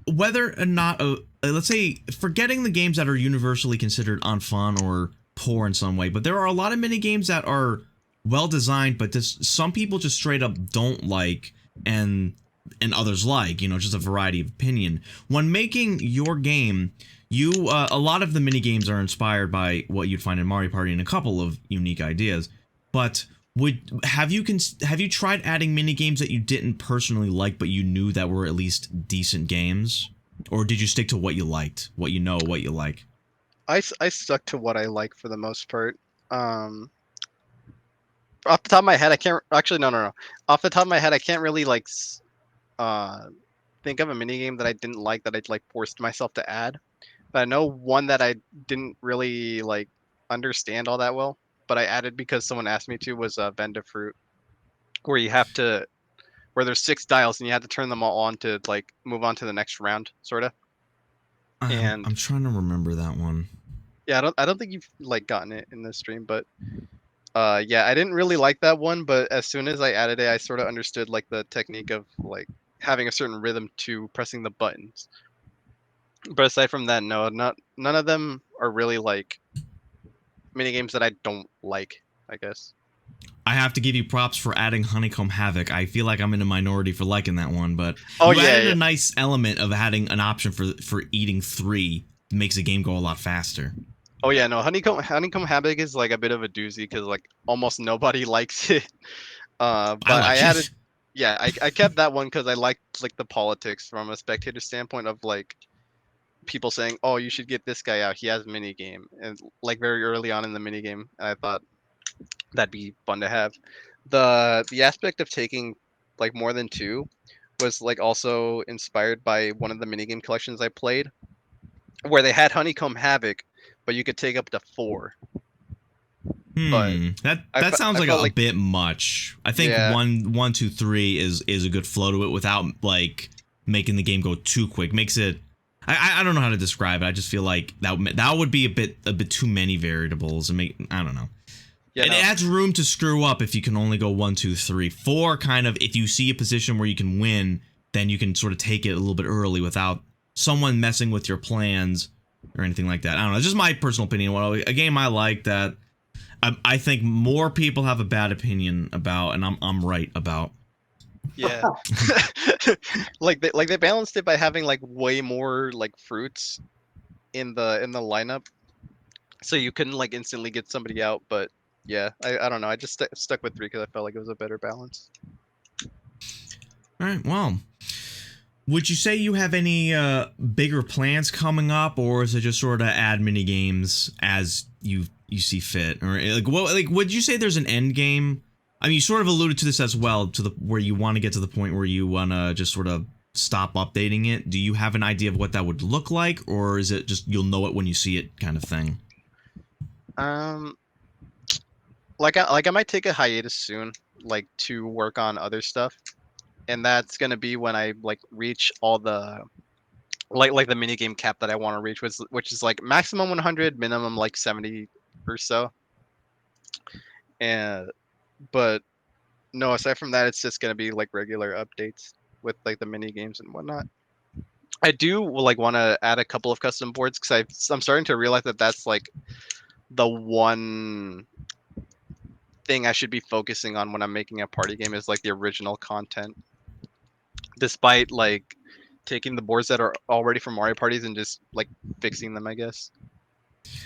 whether or not let's say forgetting the games that are universally considered unfun or poor in some way, but there are a lot of mini games that are well designed, but some people just straight up don't like, and and others like, just a variety of opinion. When making your game, you a lot of the mini games are inspired by what you'd find in Mario Party and a couple of unique ideas. But have you tried adding mini games that you didn't personally like but you knew that were at least decent games, or did you stick to what you liked, what you like? I stuck to what I like for the most part. Off the top of my head, I can't actually. No, no, no. Off the top of my head, I can't really uh think of a mini game that I didn't like that I like forced myself to add. But I know one that I didn't really like understand all that well, but I added because someone asked me to, was Bend of Fruit, where you have to where there's 6 dials and you have to turn them all on to like move on to the next round, sort of. And I'm trying to remember that one. yeah, I don't think you've like gotten it in this stream, but yeah, I didn't really like that one, but as soon as I added it, I sort of understood like the technique of like having a certain rhythm to pressing the buttons. But aside from that, no, none of them are really like mini games that I don't like, I guess. I have to give you props for adding Honeycomb Havoc. I feel like I'm in a minority for liking that one, but Oh you yeah, added yeah. a nice element of adding an option for eating 3. Makes the game go a lot faster. Oh yeah, no, Honeycomb Havoc is like a bit of a doozy because like almost nobody likes it. I But I like added, it. yeah, I kept that one because I liked like the politics from a spectator standpoint of like people saying, "Oh, you should get this guy out. He has a mini game," and like very early on in the mini game, and I thought that'd be fun to have. The aspect of taking like more than two was like also inspired by one of the minigame collections I played, where they had Honeycomb Havoc, but you could take up to 4. But That sounds I like felt a like bit much. I think yeah, 1, 2, 3 is a good flow to it without like making the game go too quick. Makes it. I don't know how to describe it. I just feel like that would be a bit too many variables and make. I don't know. yeah, It no, adds room to screw up if you can only go 1, 2, 3, 4. Kind of, if you see a position where you can win, then you can sort of take it a little bit early without someone messing with your plans or anything like that. I don't know. It's just my personal opinion. Well, a game I like that I think more people have a bad opinion about, and I'm right about. yeah. Like they balanced it by having like way more like fruits in the lineup, so you couldn't like instantly get somebody out. But yeah, I don't know. I just stuck with 3 because I felt like it was a better balance. All right. Well, would you say you have any bigger plans coming up, or is it just sort of add mini games as you see fit, or like what? Like, would you say there's an end game? I mean, you sort of alluded to this as well, to the where you want to get to the point where you want to just sort of stop updating it. Do you have an idea of what that would look like, or is it just you'll know it when you see it kind of thing? Um, like I might take a hiatus soon, like to work on other stuff, and that's gonna be when I like reach all the like the mini game cap that I want to reach, which is like maximum 100, minimum like 70 or so. And but no, aside from that, it's just gonna be like regular updates with like the mini games and whatnot. I do like want to add a couple of custom boards because I'm starting to realize that that's like the one thing I should be focusing on when I'm making a party game is like the original content, despite like taking the boards that are already from Mario parties and just like fixing them, I guess.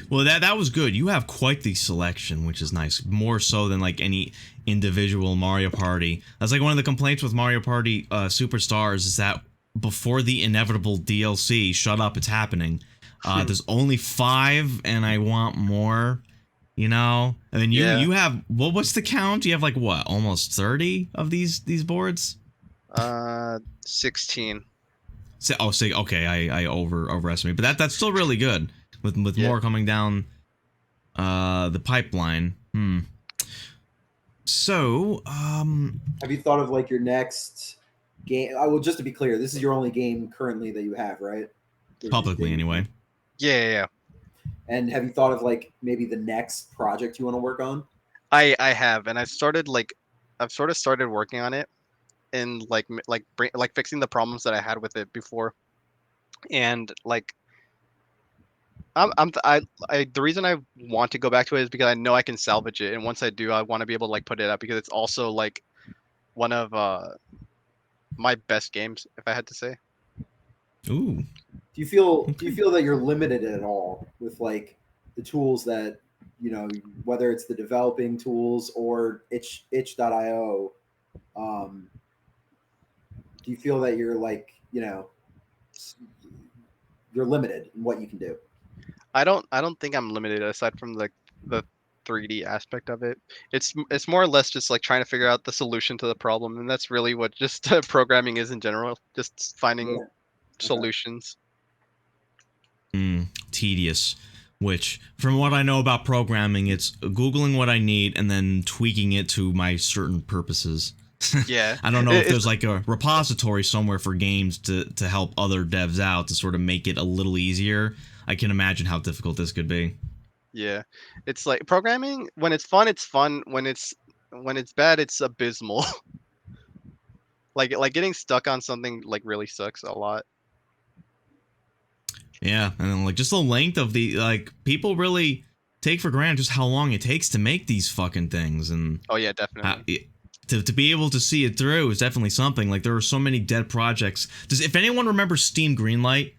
Well, that was good. You have quite the selection, which is nice. More so than like any individual Mario Party. That's like one of the complaints with Mario Party Superstars is that before the inevitable DLC, shut up, it's happening. There's only 5, and I want more. You know, and then you Yeah. you have what's the count? You have like what, almost 30 of these boards? 16. Say okay, I overestimate, but that's still really good with Yeah. more coming down the pipeline. So, Have you thought of like your next game? I will just to be clear, this is your only game currently that you have, right? publicly anyway. Yeah. And have you thought of like maybe the next project you want to work on? I have, and I've sort of started working on it and like fixing the problems that I had with it before, and like the reason I want to go back to it is because I know I can salvage it, and once I do, I want to be able to like put it up because it's also like one of my best games, if I had to say. Ooh. Do you feel that you're limited at all with like the tools that whether it's the developing tools or itch.io? Um, do you feel that you're like you're limited in what you can do? I don't think I'm limited aside from the 3D aspect of it. It's more or less just like trying to figure out the solution to the problem, and that's really what just programming is in general. Just finding Yeah. Okay. solutions. Tedious. Which, from what I know about programming, it's Googling what I need and then tweaking it to my certain purposes. Yeah, I don't know if it's there's like a repository somewhere for games to help other devs out to sort of make it a little easier. I can imagine how difficult this could be. yeah, it's like programming. When it's fun, it's fun. When it's bad, it's abysmal. Like getting stuck on something like really sucks a lot. Yeah, and then like just the length of the like people really take for granted just how long it takes to make these fucking things, and Oh yeah, how, definitely. to be able to see it through is definitely something. Like there are so many dead projects. Does if anyone remembers Steam Greenlight,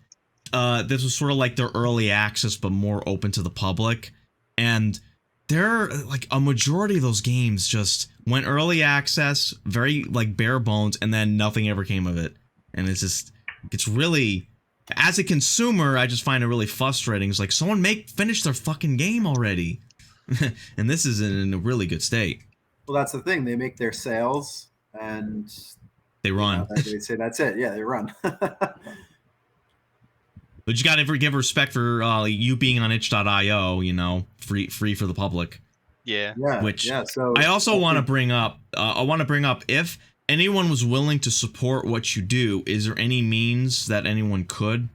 this was sort of like their early access but more open to the public, and there like a majority of those games just went early access, very like bare bones, and then nothing ever came of it. And it's really, as a consumer, I just find it really frustrating. It's like someone finish their fucking game already. And this is in a really good state. Well, that's the thing. They make their sales, and They run. they say that's it. Yeah, they run. But you gotta give respect for you being on itch.io, free for the public. Yeah. Yeah, Which yeah. So I also want to bring up. I want to bring up if anyone was willing to support what you do. Is there any means that anyone could?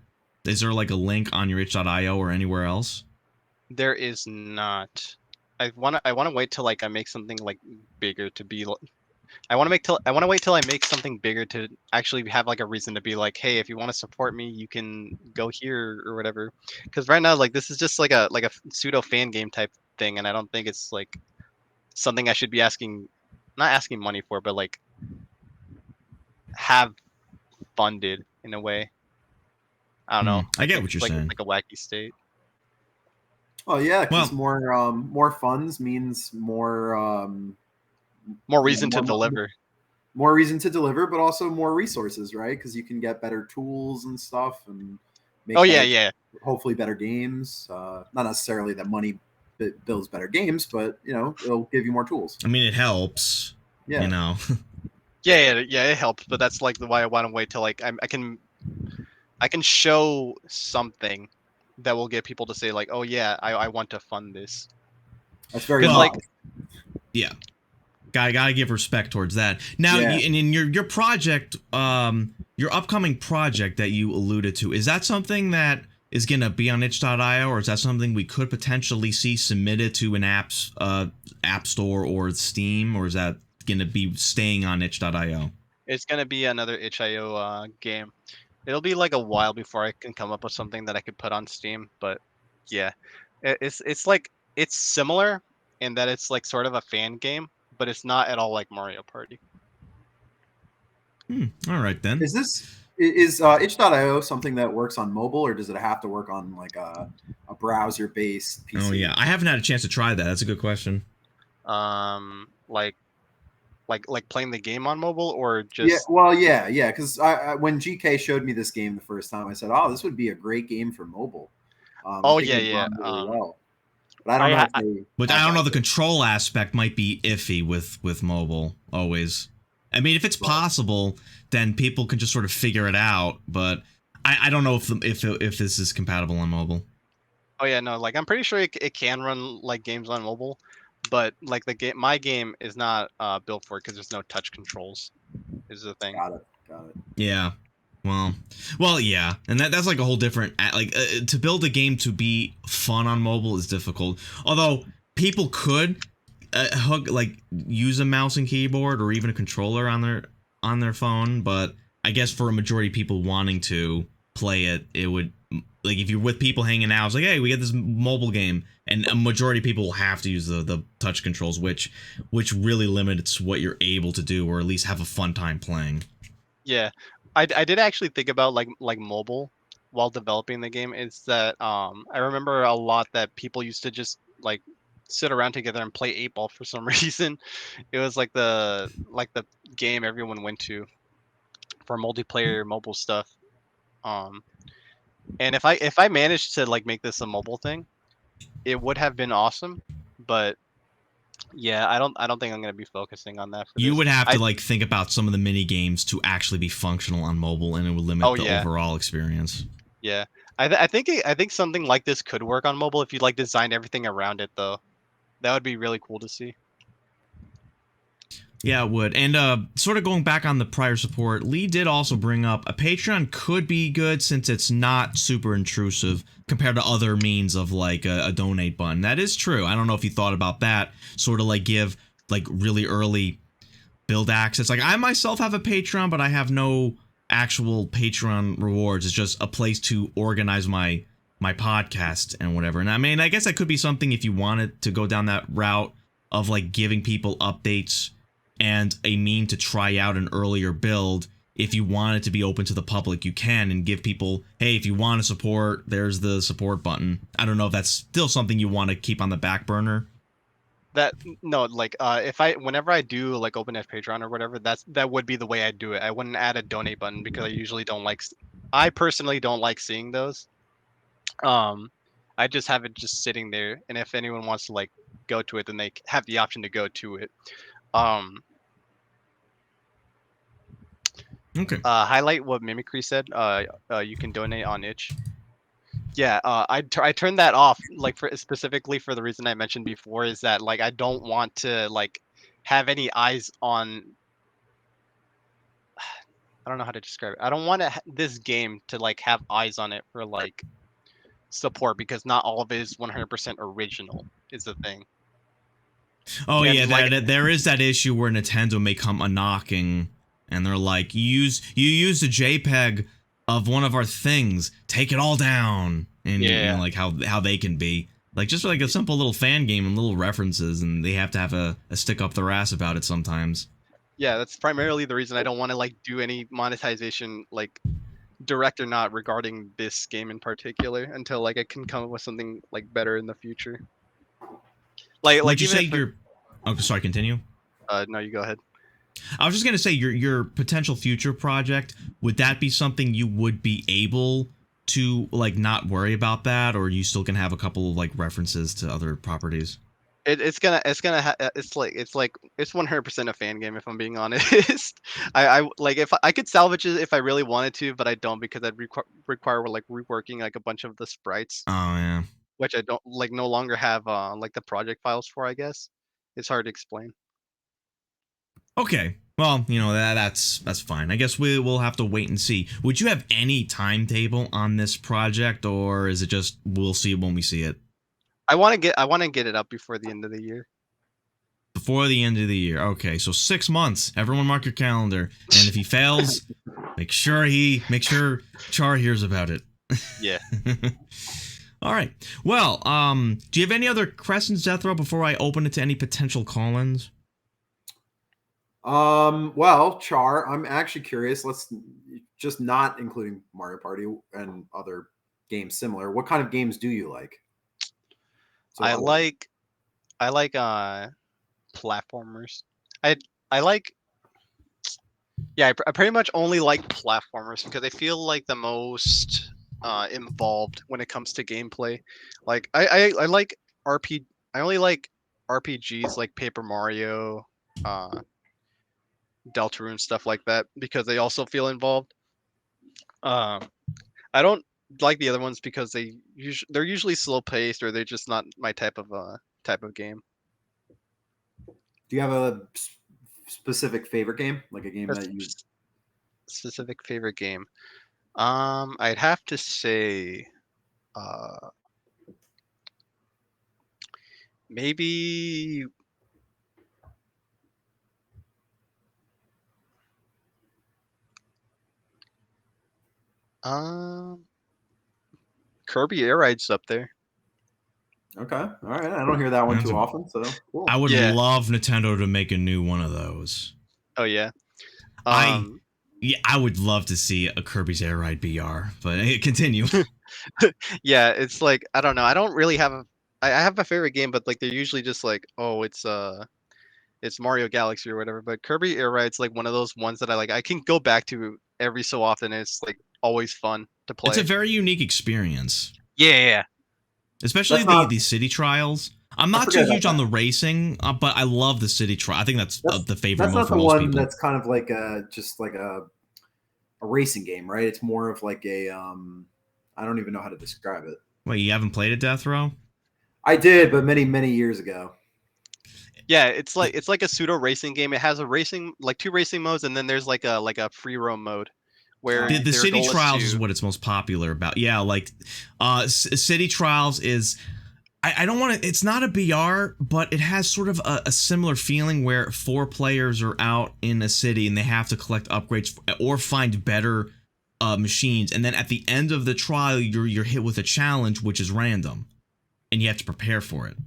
Is there like a link on your itch.io or anywhere else? There is not. I wanna wait till like I make something like bigger to be I want to wait till I make something bigger to actually have like a reason to be like, hey, if you want to support me, you can go here or whatever. Because right now, like this is just like a pseudo fan game type thing, and I don't think it's like something I should be asking, not asking money for, but like have funded in a way. I don't know. I I get think what you're it's saying. like a wacky state. oh yeah, because Well, more funds means more More you know reason to more deliver. more reason to deliver, but also more resources, right? Because you can get better tools and stuff and Oh make yeah, better, yeah, hopefully better games. Not necessarily that money builds better games, but it'll give you more tools. I mean, it helps. You Yeah, know. yeah. It helps, but that's like the why I want to wait till like I can show something that will get people to say like, oh yeah, I want to fund this. that's very Because Well, like modest. Yeah. Gotta give respect towards that. Now, Yeah. and in your project, your upcoming project that you alluded to, is that something that is gonna be on itch.io, or is that something we could potentially see submitted to an app store or Steam, or is that gonna be staying on itch.io? it's gonna be another itch.io game. It'll be like a while before I can come up with something that I could put on Steam, but yeah, it's like it's similar in that it's like sort of a fan game, but it's not at all like Mario Party. All right then. Is itch.io something that works on mobile, or does it have to work on like a browser based Oh PC? yeah, I haven't had a chance to try that. That's a good question. Like playing the game on mobile or Yeah, just well, yeah. Because when GK showed me this game the first time, I said, "Oh, this would be a great game for mobile. I oh think yeah, it'd yeah. run really well." But I don't know if they But I have don't know. that The yet. control aspect might be iffy with mobile always. I mean, if it's Right. possible, then people can just sort of figure it out. But I don't know if this is compatible on mobile. Oh yeah, no, like I'm pretty sure it can run like games on mobile, but like the game, my game is not built for it because there's no touch controls. Is the thing. Got it. Yeah. Well, yeah, and that's like a whole different like to build a game to be fun on mobile is difficult. Although people could hook like use a mouse and keyboard or even a controller on their phone, but I guess for a majority of people wanting to play it, it would like if you're with people hanging out, it's like, hey, we got this mobile game, and a majority of people will have to use the touch controls, which really limits what you're able to do, or at least have a fun time playing. Yeah, I did actually think about like mobile while developing the game. Is that I remember a lot that people used to just like sit around together and play 8 ball for some reason. It was like the game everyone went to for multiplayer mobile stuff. Um, and if I managed to like make this a mobile thing, it would have been awesome. But yeah, I don't think I'm gonna be focusing on that for You this. would have to I like think about some of the mini games to actually be functional on mobile, and it would limit Oh the yeah, overall experience. yeah. I think something like this could work on mobile if you like design everything around it though. That would be really cool to see. Yeah, it would. And sort of going back on the prior support, Lee did also bring up a Patreon could be good since it's not super intrusive compared to other means of like a donate button. That is true. I don't know if you thought about that. Sort of like give like really early build access. Like I myself have a Patreon, but I have no actual Patreon rewards. It's just a place to organize my podcast and whatever. And I mean, I guess that could be something if you wanted to go down that route of like giving people updates and a mean to try out an earlier build. If you want it to be open to the public, you can and give people, hey, if you want to support, there's the support button. I don't know if that's still something you want to keep on the back burner. That no, like if I whenever I do like open F Patreon or whatever, that would be the way I do it. I wouldn't add a donate button because I usually don't like. I personally don't like seeing those. Um, I just have it just sitting there, and if anyone wants to like go to it, then they have the option to go to it. Um, Okay. Highlight what Mimicry said. You can donate on itch. Yeah, I turned that off like for specifically for the reason I mentioned before is that like I don't want to like have any eyes on. I don't know how to describe it. I don't want this game to like have eyes on it for like support because not all of it is 100% original is the thing. Oh And yeah, like there is that issue where Nintendo may come a knocking and they're like, you used a JPEG of one of our things, take it all down, and you know yeah, like how they can be like just like a simple little fan game and little references, and they have to have a stick up their ass about it sometimes. yeah, that's primarily the reason I don't want to like do any monetization like direct or not regarding this game in particular until like I can come up with something like better in the future. Would Like you even say if your oh sorry continue? no, you go ahead. I was just gonna say your potential future project, would that be something you would be able to like not worry about that, or you still can have a couple of like references to other properties? It's 100% a fan game if I'm being honest. I like if I could salvage it if I really wanted to, but I don't because I'd require like reworking like a bunch of the sprites, Oh yeah. which I don't like no longer have like the project files for. I guess it's hard to explain. Okay. Well, you know that's fine. I guess we'll have to wait and see. Would you have any timetable on this project, or is it just we'll see it when we see it? I want to get it up before the end of the year. Before the end of the year. Okay, so 6 months. Everyone mark your calendar. And if he fails, make sure Char hears about it. Yeah. All right. Well, do you have any other questions, Jethro, before I open it to any potential call-ins? Well, Char, I'm actually curious. Let's just not including Mario Party and other games similar. What kind of games do you like? So I other, like I like platformers. I I like Yeah, I pretty much only like platformers because I feel like the most involved when it comes to gameplay. Like I like RP. I only like RPGs like Paper Mario, uh, Deltarune, stuff like that because they also feel involved. Um, I don't like the other ones because they're usually slow paced or they're just not my type of game. do you have a specific favorite game, like a game A that you? specific favorite game. I'd have to say. Uh, Maybe um Kirby Air Ride's up there. Okay, all right. I don't hear that one That's too a, often, so I cool. would Yeah. love Nintendo to make a new one of those. Oh yeah. I Um Yeah, I would love to see a Kirby's Air Ride BR, but continue. Yeah, it's like I don't know. I don't really have I have a favorite game, but like they're usually just like, oh, it's Mario Galaxy or whatever. But Kirby Air Ride's like one of those ones that I can go back to every so often. And it's like always fun to It's a play. very unique experience, Yeah. especially That's not. the city trials. I'm I not too forget about huge on that. the racing, but I love the city trial. I think that's That's the favorite that's mode not for the most one people. that's kind of like a just like a racing game, right? It's more of like a I don't even know how to describe it. Wait, you haven't played a Death Row? I did, but many years ago. Yeah, it's like a pseudo racing game. It has a racing like two racing modes, and then there's like a free roam mode where The their city goal is trials is to. what it's most popular about. Yeah, like city trials is I don't want to. It's not a BR, but it has sort of a similar feeling where four players are out in a city and they have to collect upgrades or find better machines, and then at the end of the trial, you're hit with a challenge which is random, and you have to prepare for it.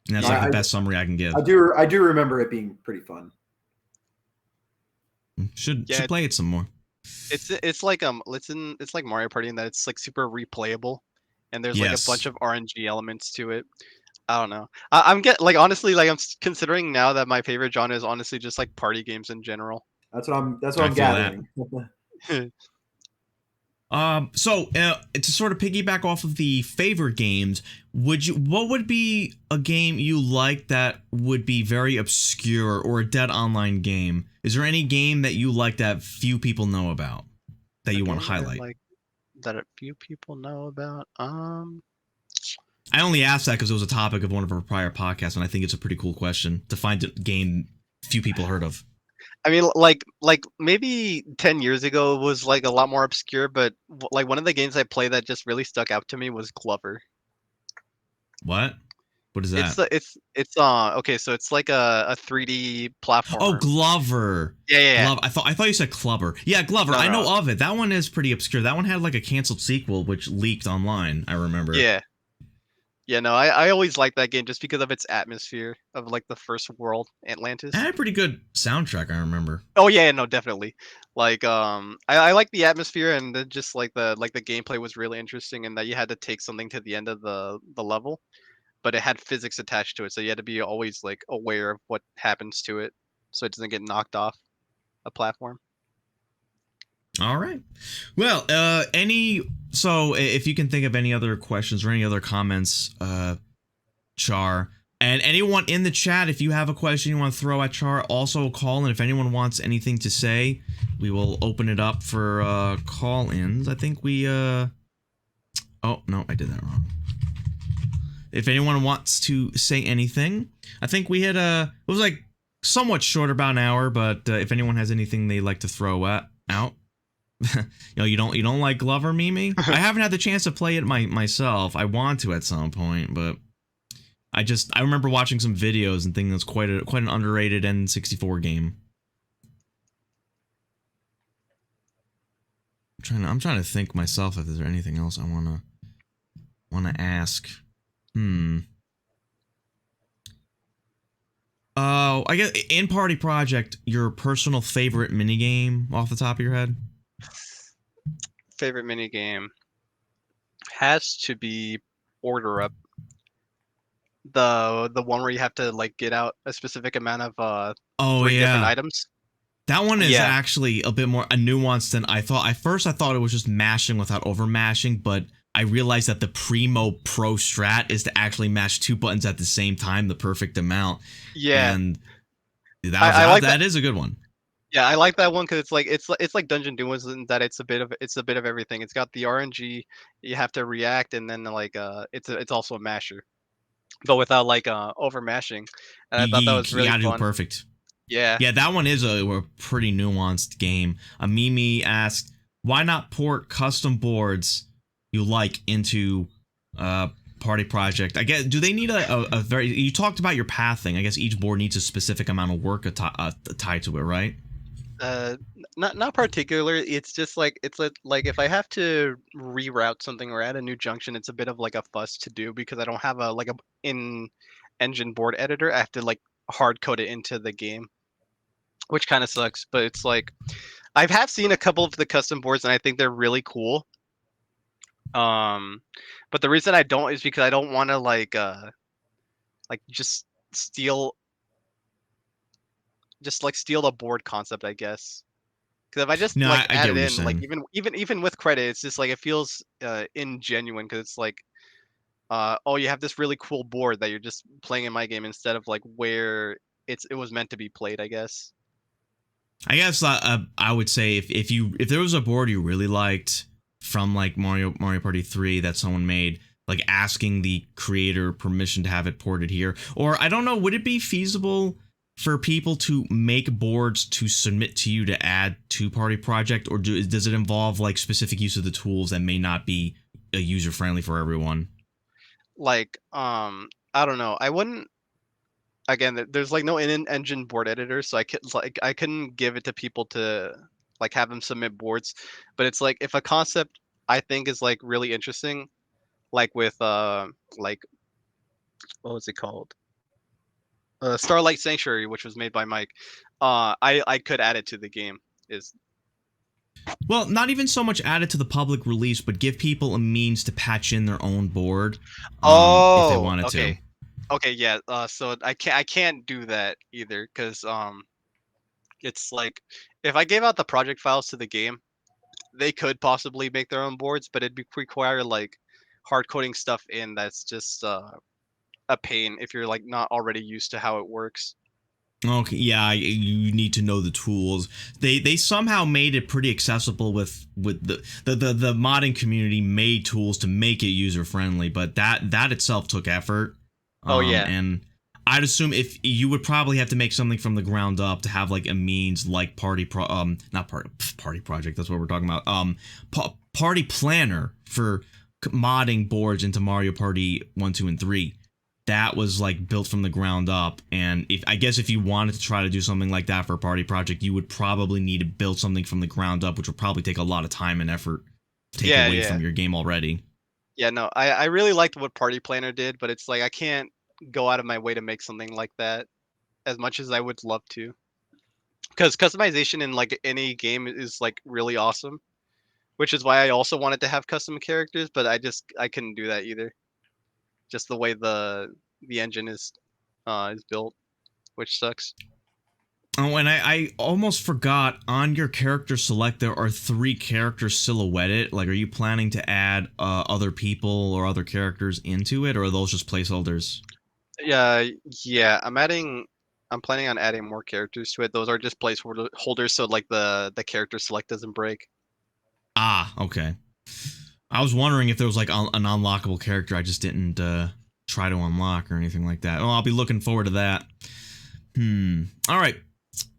And that's No, like the Yeah, best summary I can give. I do remember it being pretty fun. yeah, Should play it some more. it's like it's like Mario Party in that it's like super replayable, and there's like a bunch Yes, of RNG elements to it. I don't know. I'm get like honestly like considering now that my favorite genre is honestly just like party games in general. That's what I I'm feel that. gathering. So to sort of piggyback off of the favorite games, what would be a game you like that would be very obscure or a dead online game? Is there any game that you like that few people know about that A you want to game that I highlight? like that a few people know about. I only asked that because it was a topic of one of our prior podcasts, and I think it's a pretty cool question to find a game few people heard of. I mean, like maybe 10 years ago it was like a lot more obscure, but like one of the games I played that just really stuck out to me was Glover. What? What is It's that? the it's okay, so it's like a 3D Oh, platformer. Glover. Yeah. Glover. I thought you said Clubber. Yeah, Glover. No, I no. know of it. That one is pretty obscure. That one had like a canceled sequel which leaked online. I remember. Yeah. Yeah, no, I always liked that game just because of its atmosphere of like the first world, It Atlantis. had a pretty good soundtrack. I remember. Oh yeah, no, definitely. Like I like the atmosphere and then just like the gameplay was really interesting and that you had to take something to the end of the level, but it had physics attached to it, so you had to be always like aware of what happens to it so it doesn't get knocked off a platform. All right. Well, any so if you can think of any other questions or any other comments, Char, and anyone in the chat, if you have a question you want to throw at Char, also call in. If anyone wants anything to say, we will open it up for call-ins. I think we oh no, I did that wrong. If anyone wants to say anything, I think we had it was like somewhat short, about an hour, but if anyone has anything they'd like to throw out. You don't like Glover, Mimi? I haven't had the chance to play it myself. I want to at some point, but I remember watching some videos and thinking it's quite an underrated N64 game. I'm trying to think myself if there's anything else I wanna ask. Oh, I guess in Party Project, your personal favorite minigame off the top of your head? Favorite mini game has to be Order Up. The one where you have to like get out a specific amount of Oh three different yeah. items. That one is Yeah. actually a bit more a nuanced than I thought. At first, I thought it was just mashing without over mashing, but I realized that the Primo Pro strat is to actually mash two buttons at the same time, the perfect amount, Yeah. and I like that. that is a good one. Yeah, I like that one because it's like Dungeon Duos in that it's a bit of everything. It's got the RNG, you have to react, and then like it's also a masher, but without like over mashing. And I thought that was You really gotta do it fun. perfect. Yeah. Yeah, that one is a pretty nuanced game. Mimi asked, "Why not port custom boards you like into Party Project?" I guess do they need a very? You talked about your pathing. I guess each board needs a specific amount of work tied to it, right? Uh, not particular. It's just like like if I have to reroute something or add a new junction, it's a bit of like a fuss to do because I don't have a like a in engine board editor. I have to like hard code it into the game. which kind of sucks. But it's like have seen a couple of the custom boards, and I think they're really cool. Um, but the reason I don't is because I don't want to just steal steal the board concept, I guess. Because if I just No, like I add get it what you're in, like saying. even with credit, it's just like it feels ingenuine because it's like oh, you have this really cool board that you're just playing in my game instead of like where it was meant to be played, I guess. I guess I would say if there was a board you really liked from like Mario Party 3 that someone made, like asking the creator permission to have it ported here, or I don't know, would it be feasible for people to make boards to submit to you to add to Party Project, or does it involve like specific use of the tools that may not be user friendly for everyone? Like I don't know. I wouldn't again. There's like no in-engine board editor, so I couldn't give it to people to like have them submit boards. But it's like if a concept I think is like really interesting, like with like what was it called? Starlight Sanctuary, which was made by Mike. I could add it to the game. Is Well, not even so much add it to the public release, but give people a means to patch in their own board, if they Oh, wanted to. okay. Okay, yeah. So I can't do that either because it's like if I gave out the project files to the game, they could possibly make their own boards, but it'd require like hard coding stuff in that's just a pain if you're like not already used to how it works. Okay, yeah, you need to know the tools. They somehow made it pretty accessible with the modding community made tools to make it user friendly, but that itself took effort. Oh yeah. And I'd assume if you would probably have to make something from the ground up to have like a means like not party project, that's what we're talking about. Party planner for modding boards into Mario Party 1, 2 and 3, that was like built from the ground up. And if I guess if you wanted to try to do something like that for a party project, you would probably need to build something from the ground up, which would probably take a lot of time and effort to take Yeah, away yeah. from your game already. Yeah, no. I really liked what Party Planner did, but it's like I can't go out of my way to make something like that as much as I would love to. Because customization in like any game is like really awesome, which is why I also wanted to have custom characters, but I couldn't do that either. Just the way the engine is built, which sucks. Oh, and I almost forgot, on your character select there are 3 characters silhouetted. Like, are you planning to add other people or other characters into it, or are those just placeholders? Yeah, yeah. I'm planning on adding more characters to it. Those are just placeholders, so like the character select doesn't break. Ah, okay. I was wondering if there was like an unlockable character I just didn't try to unlock or anything like that. Oh, I'll be looking forward to that. All right.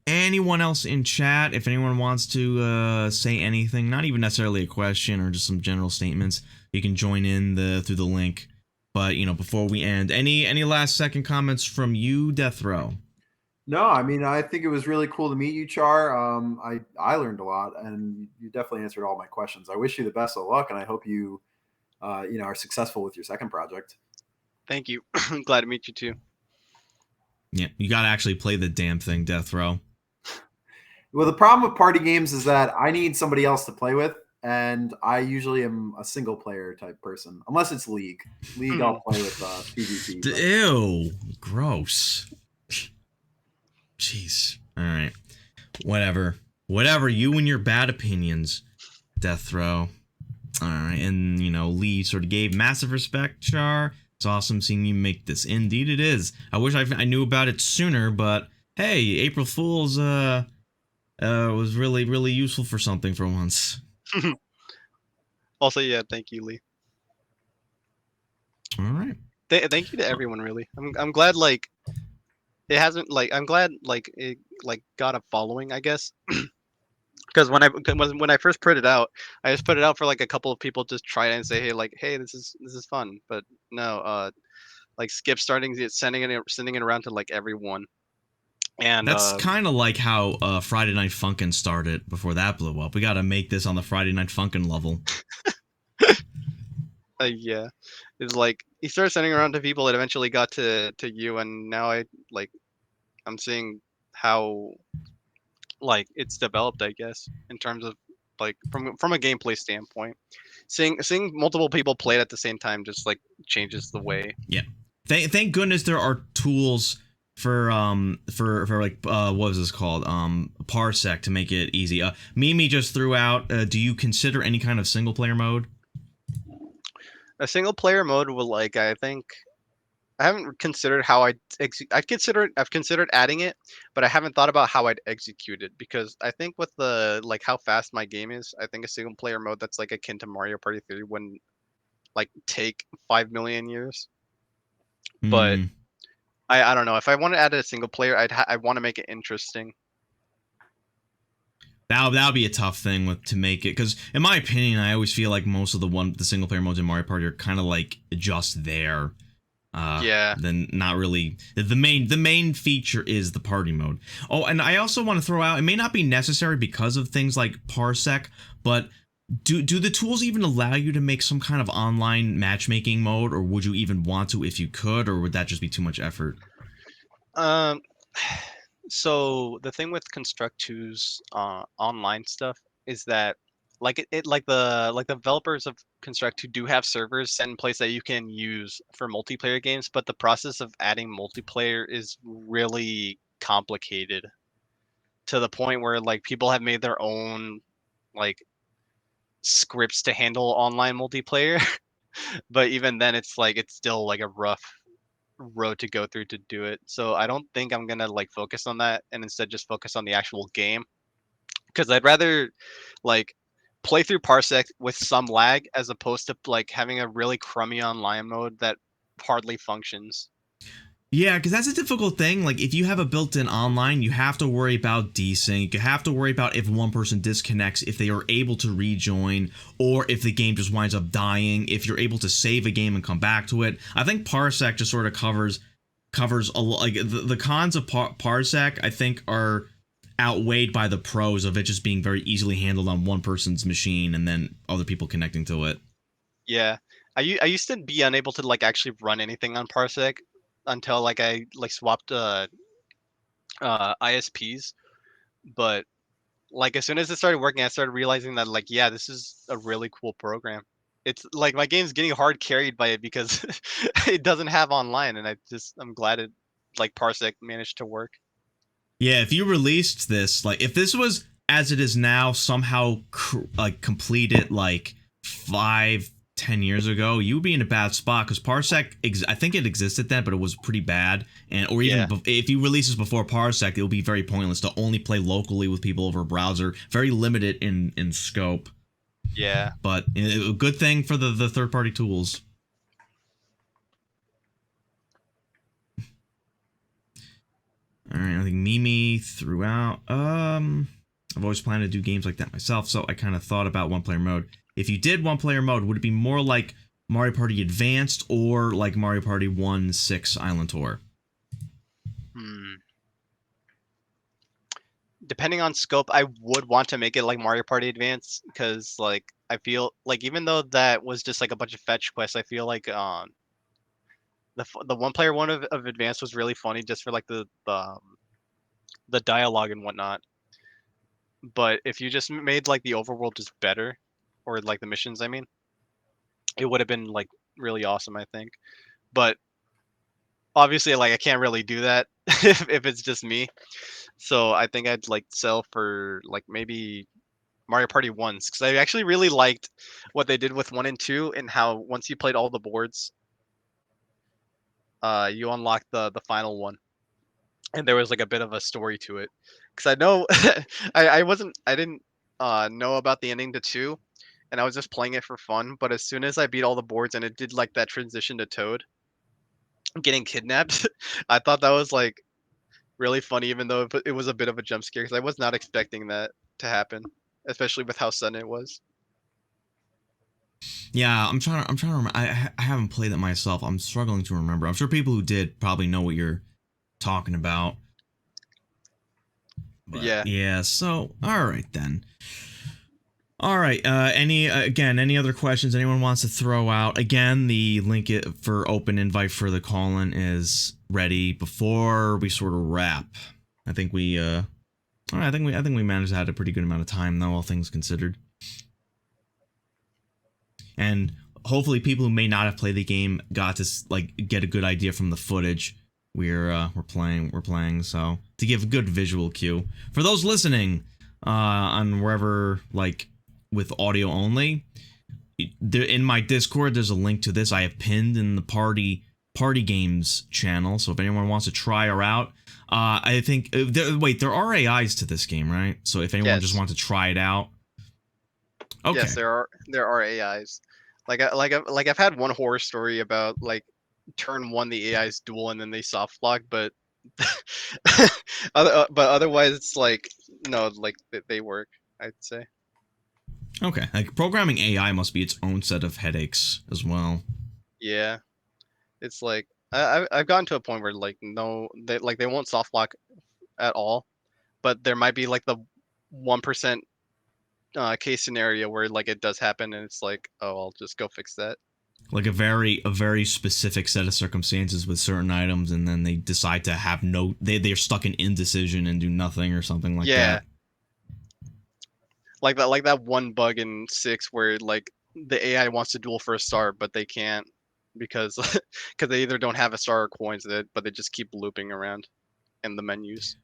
Anyone else in chat, if anyone wants to say anything, not even necessarily a question or just some general statements, you can join in through the link. But before we end, any last second comments from you, Death Row? No, I mean, I think it was really cool to meet you, Char. I learned a lot, and you definitely answered all my questions. I wish you the best of luck, and I hope you are successful with your second project. Thank you. Glad to meet you too. Yeah, you got to actually play the damn thing, Death Row. Well, the problem with party games is that I need somebody else to play with, and I usually am a single player type person, unless it's League. League, I'll play with PvP. But Ew, gross. Jeez. All right. Whatever. You and your bad opinions, Death Row. All right. And, Lee sort of gave massive respect, Char. It's awesome seeing you make this. Indeed it is. I wish I knew about it sooner, but hey, April Fool's was really, really useful for something for once. Also, yeah, thank you, Lee. All right. Thank you to everyone, really. I'm glad like it hasn't like I'm glad like it like got a following, I guess. Because when I first put it out, I just put it out for like a couple of people to try it and say, hey, this is fun. But no, like Skip starting sending it around to like everyone, and That's kind of like how Friday Night Funkin' started before that blew up. We got to make this on the Friday Night Funkin' level. yeah, it's like he started sending around to people. It eventually got to you, and now I'm seeing how like it's developed, I guess, in terms of like from a gameplay standpoint. Seeing multiple people play it at the same time just like changes the way. Yeah. Thank goodness there are tools for like what was this called, parsec, to make it easy. Mimi just threw out, do you consider any kind of single player mode? A single player mode will, like, I think I haven't considered how I've considered adding it, but I haven't thought about how I'd execute it because I think with the like how fast my game is, I think a single player mode that's like akin to Mario Party 3 wouldn't like take 5 million years. But Hmm. I don't know. If I want to add a single player, I want to make it interesting. That'll be a tough thing with to make it, because in my opinion, I always feel like most of the single player modes in Mario Party are kind of like just there. Yeah. Then not really. The main feature is the party mode. Oh, and I also want to throw out, it may not be necessary because of things like parsec, but do the tools even allow you to make some kind of online matchmaking mode, or would you even want to if you could, or would that just be too much effort? Um. So the thing with Construct 2's online stuff is that like the developers of Construct 2 do have servers set in place that you can use for multiplayer games, but the process of adding multiplayer is really complicated to the point where like people have made their own like scripts to handle online multiplayer. But even then it's like it's still like a rough road to go through to do it. So I don't think I'm gonna like focus on that and instead just focus on the actual game because I'd rather like play through Parsec with some lag as opposed to like having a really crummy online mode that hardly functions. Yeah, because that's a difficult thing. Like, if you have a built-in online, you have to worry about desync. You have to worry about if one person disconnects, if they are able to rejoin, or if the game just winds up dying. If you're able to save a game and come back to it, I think Parsec just sort of covers a lot. Like the cons of Parsec, I think, are outweighed by the pros of it just being very easily handled on one person's machine and then other people connecting to it. Yeah. I used to be unable to like actually run anything on Parsec until like I like swapped ISPs, but like as soon as it started working, I started realizing that like yeah, this is a really cool program. It's like my game's getting hard carried by it because it doesn't have online, and I'm glad it like Parsec managed to work. Yeah, if you released this, like if this was as it is now, somehow like completed like 5-10 years ago, you would be in a bad spot because Parsec, I think it existed then, but it was pretty bad. And or even Yeah. if you release this before Parsec, it will be very pointless to only play locally with people over a browser. Very limited in scope. Yeah. But a good thing for the third party tools. All right, I think Mimi threw out. I've always planned to do games like that myself, so I kind of thought about one player mode. If you did one player mode, would it be more like Mario Party Advanced or like Mario Party 1-6 Island Tour? Hmm. Depending on scope, I would want to make it like Mario Party Advance because like I feel like even though that was just like a bunch of fetch quests, I feel like the one player one of Advance was really funny just for like the dialogue and whatnot. But if you just made like the overworld just better, or like the missions, I mean, it would have been like really awesome, I think. But obviously, like I can't really do that if it's just me. So I think I'd like sell for like maybe Mario Party ones because I actually really liked what they did with 1 and 2 and how once you played all the boards, you unlocked the final one, and there was like a bit of a story to it. Because I know I didn't know about the ending to 2, and I was just playing it for fun. But as soon as I beat all the boards and it did like that transition to Toad getting kidnapped, I thought that was like really funny, even though it was a bit of a jump scare because I was not expecting that to happen, especially with how sudden it was. Yeah, I'm trying to remember. I haven't played it myself. I'm struggling to remember. I'm sure people who did probably know what you're talking about. But Yeah. yeah, so all right then. All right. Any other questions anyone wants to throw out? Again, the link for open invite for the call-in is ready before we sort of wrap. I think we All right, I think we managed to have a pretty good amount of time though, all things considered. And hopefully people who may not have played the game got to like get a good idea from the footage we're playing, so to give a good visual cue for those listening on wherever, like with audio only. In my Discord there's a link to this I have pinned in the party games channel, so if anyone wants to try her out, I think there are AIs to this game, right? So if anyone just wants to try it out. Okay. Yes, there are AIs. I've had one horror story about like turn one the AIs duel and then they soft lock, but but otherwise it's like no, like they work, I'd say. Okay, like programming AI must be its own set of headaches as well. Yeah, it's like I've gotten to a point where like no, they won't soft lock at all, but there might be like the 1% case scenario where like it does happen and it's like, oh, I'll just go fix that. Like a very specific set of circumstances with certain items, and then they decide to have they're stuck in indecision and do nothing or something like that. Like that one bug in 6 where like the AI wants to duel for a star but they can't because because they either don't have a star or coins, but they just keep looping around in the menus.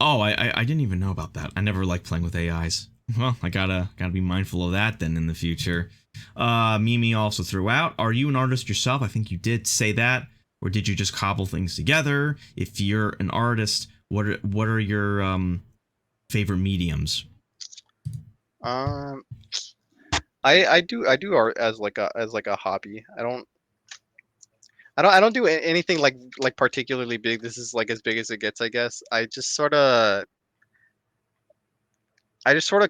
Oh, I didn't even know about that. I never liked playing with AIs. Well, I gotta be mindful of that then in the future. Mimi also threw out, are you an artist yourself? I think you did say that. Or did you just cobble things together? If you're an artist, what are your favorite mediums? I do art as like a hobby. I don't do anything like particularly big. This is like as big as it gets, I guess. I just sort of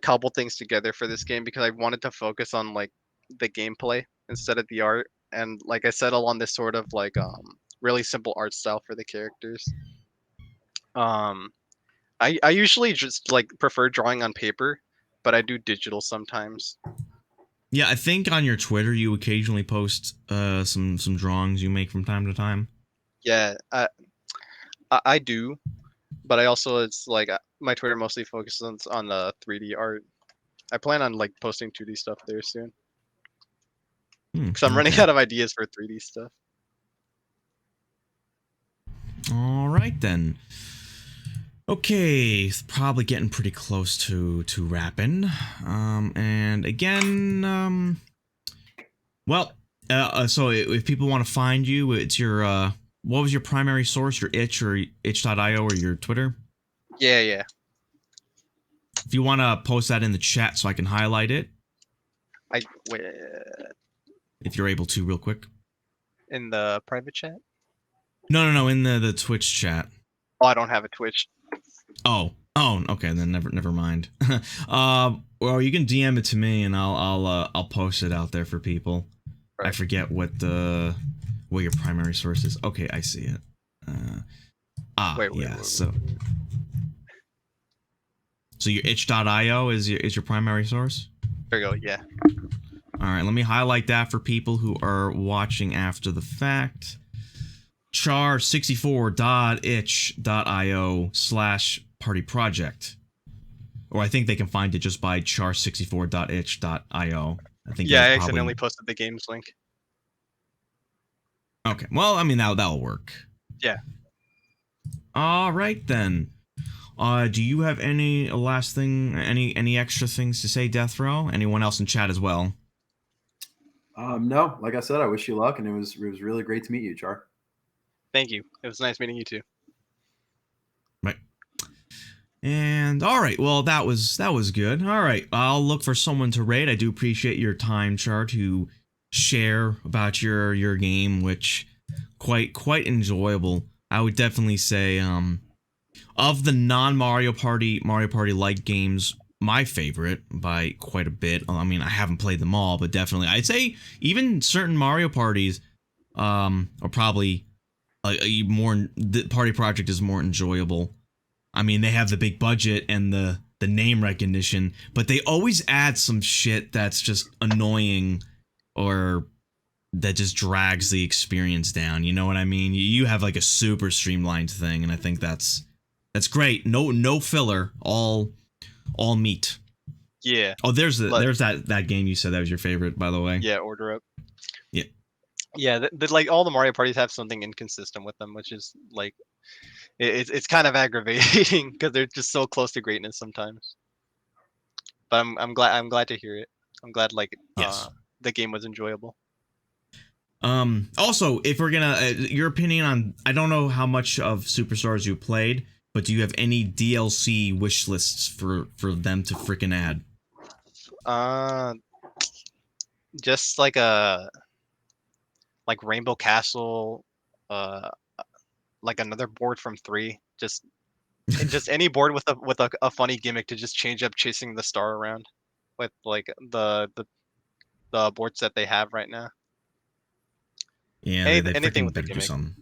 cobbled things together for this game because I wanted to focus on like the gameplay instead of the art, and like I settle on this sort of like really simple art style for the characters. Um, I usually just like prefer drawing on paper, but I do digital sometimes. Yeah, I think on your Twitter you occasionally post some drawings you make from time to time. Yeah, I do, but I also it's like my Twitter mostly focuses on the 3D art. I plan on like posting 2D stuff there soon because I'm running Okay. out of ideas for 3D stuff. All right then. Okay, it's probably getting pretty close to wrapping. And again, well, so if people want to find you, it's your what was your primary source? Your itch or itch.io or your Twitter? Yeah. If you want to post that in the chat so I can highlight it. Wait, If you're able to, real quick. in the private chat. No, in the Twitch chat. Oh, I don't have a Twitch. Oh, okay, then never mind. Well, you can DM it to me and I'll post it out there for people. Right. I forget what your primary source is. Okay, I see it. Wait, so your itch.io is your primary source? There you go, yeah. All right, let me highlight that for people who are watching after the fact. char64.itch.io/party project. Or I think they can find it just by char64.itch.io. I think. Yeah, I accidentally posted the games link. Okay, well, I mean that'll work. Yeah. All right then. Do you have any last thing, any extra things to say, Death Row? Anyone else in chat as well? No, like I said, I wish you luck, and it was really great to meet you, Char. Thank you. It was nice meeting you too. Right. And all right, well that was good. All right, I'll look for someone to raid. I do appreciate your time, Char, to share about your game, which quite enjoyable. I would definitely say of the non-Mario Party like games, my favorite by quite a bit. I mean, I haven't played them all, but definitely I'd say even certain Mario parties are probably the Party Project is more enjoyable. I mean, they have the big budget and the name recognition, but they always add some shit that's just annoying or that just drags the experience down. You know what I mean? You have like a super streamlined thing, and I think that's That's great. No filler. All meat. Yeah. Oh, there's that game you said that was your favorite, by the way. Yeah, Order Up. Yeah. Yeah, like all the Mario parties have something inconsistent with them, which is like it's kind of aggravating because they're just so close to greatness sometimes. But I'm glad to hear it. I'm glad like Yes. the game was enjoyable. Also, if we're gonna your opinion on, I don't know how much of Superstars you played, but do you have any DLC wish lists for them to freaking add? Uh, just like Rainbow Castle, uh, like another board from 3. Just any board with a funny gimmick to just change up chasing the star around, with like the boards that they have right now. Yeah, they Anything freaking with a better do gimmick. something.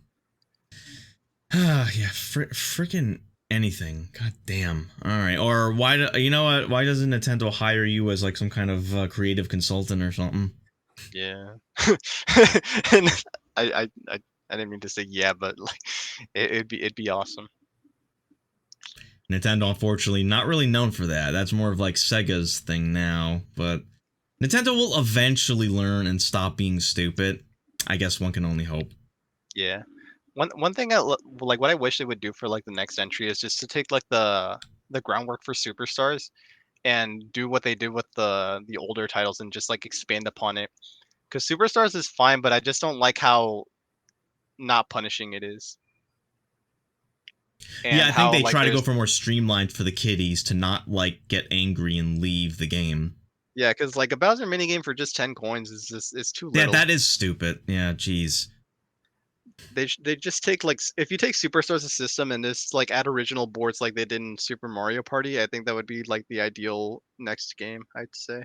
Yeah, freaking anything. God damn. All right. Or why? You know what? Why doesn't Nintendo hire you as like some kind of creative consultant or something? Yeah. And I didn't mean to say yeah, but like it'd be awesome. Nintendo, unfortunately, not really known for that. That's more of like Sega's thing now. But Nintendo will eventually learn and stop being stupid. I guess one can only hope. Yeah. One thing like what I wish they would do for like the next entry is just to take like the groundwork for Superstars and do what they did with the older titles and just like expand upon it. Because Superstars is fine, but I just don't like how not punishing it is. Yeah, And I think how they like try to go there's for more streamlined for the kiddies to not like get angry and leave the game. yeah, because like a Bowser minigame for just 10 coins is too Yeah, little. that is stupid. Yeah, jeez. They just take like if you take Superstars as a system and just like add original boards like they did in Super Mario Party, I think that would be like the ideal next game, I'd say.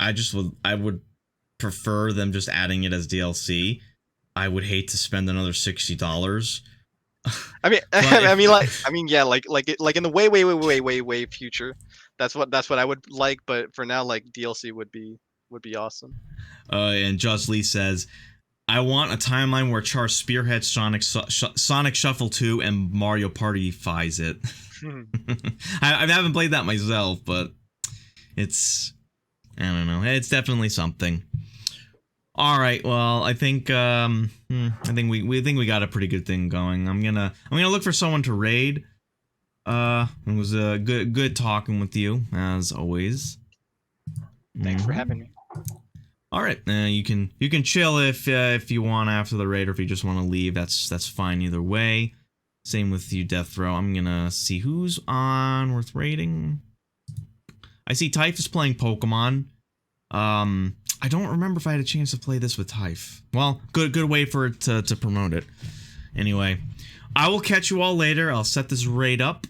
I would prefer them just adding it as DLC. I would hate to spend another $60. I mean, If, I mean, yeah, like in the way future, that's what I would like. But for now, like DLC would be awesome. and Just Lee says, I want a timeline where Char spearheads Sonic Shuffle 2 and Mario Party fies it. I haven't played that myself, but it's, I don't know. It's definitely something. All right. Well, I think we got a pretty good thing going. I'm gonna look for someone to raid. It was good talking with you as always. Thanks for having me. All right. You can chill if you want after the raid, or if you just want to leave. That's fine either way. Same with you, Death Row. I'm gonna see who's on worth raiding. I see Typh is playing Pokemon. I don't remember if I had a chance to play this with Typh. Well, good way for it to promote it. Anyway, I will catch you all later. I'll set this raid up.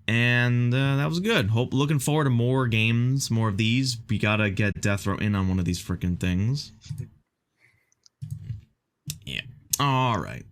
And that was good. Looking forward to more games, more of these. We gotta get Death Row in on one of these freaking things. Yeah. All right.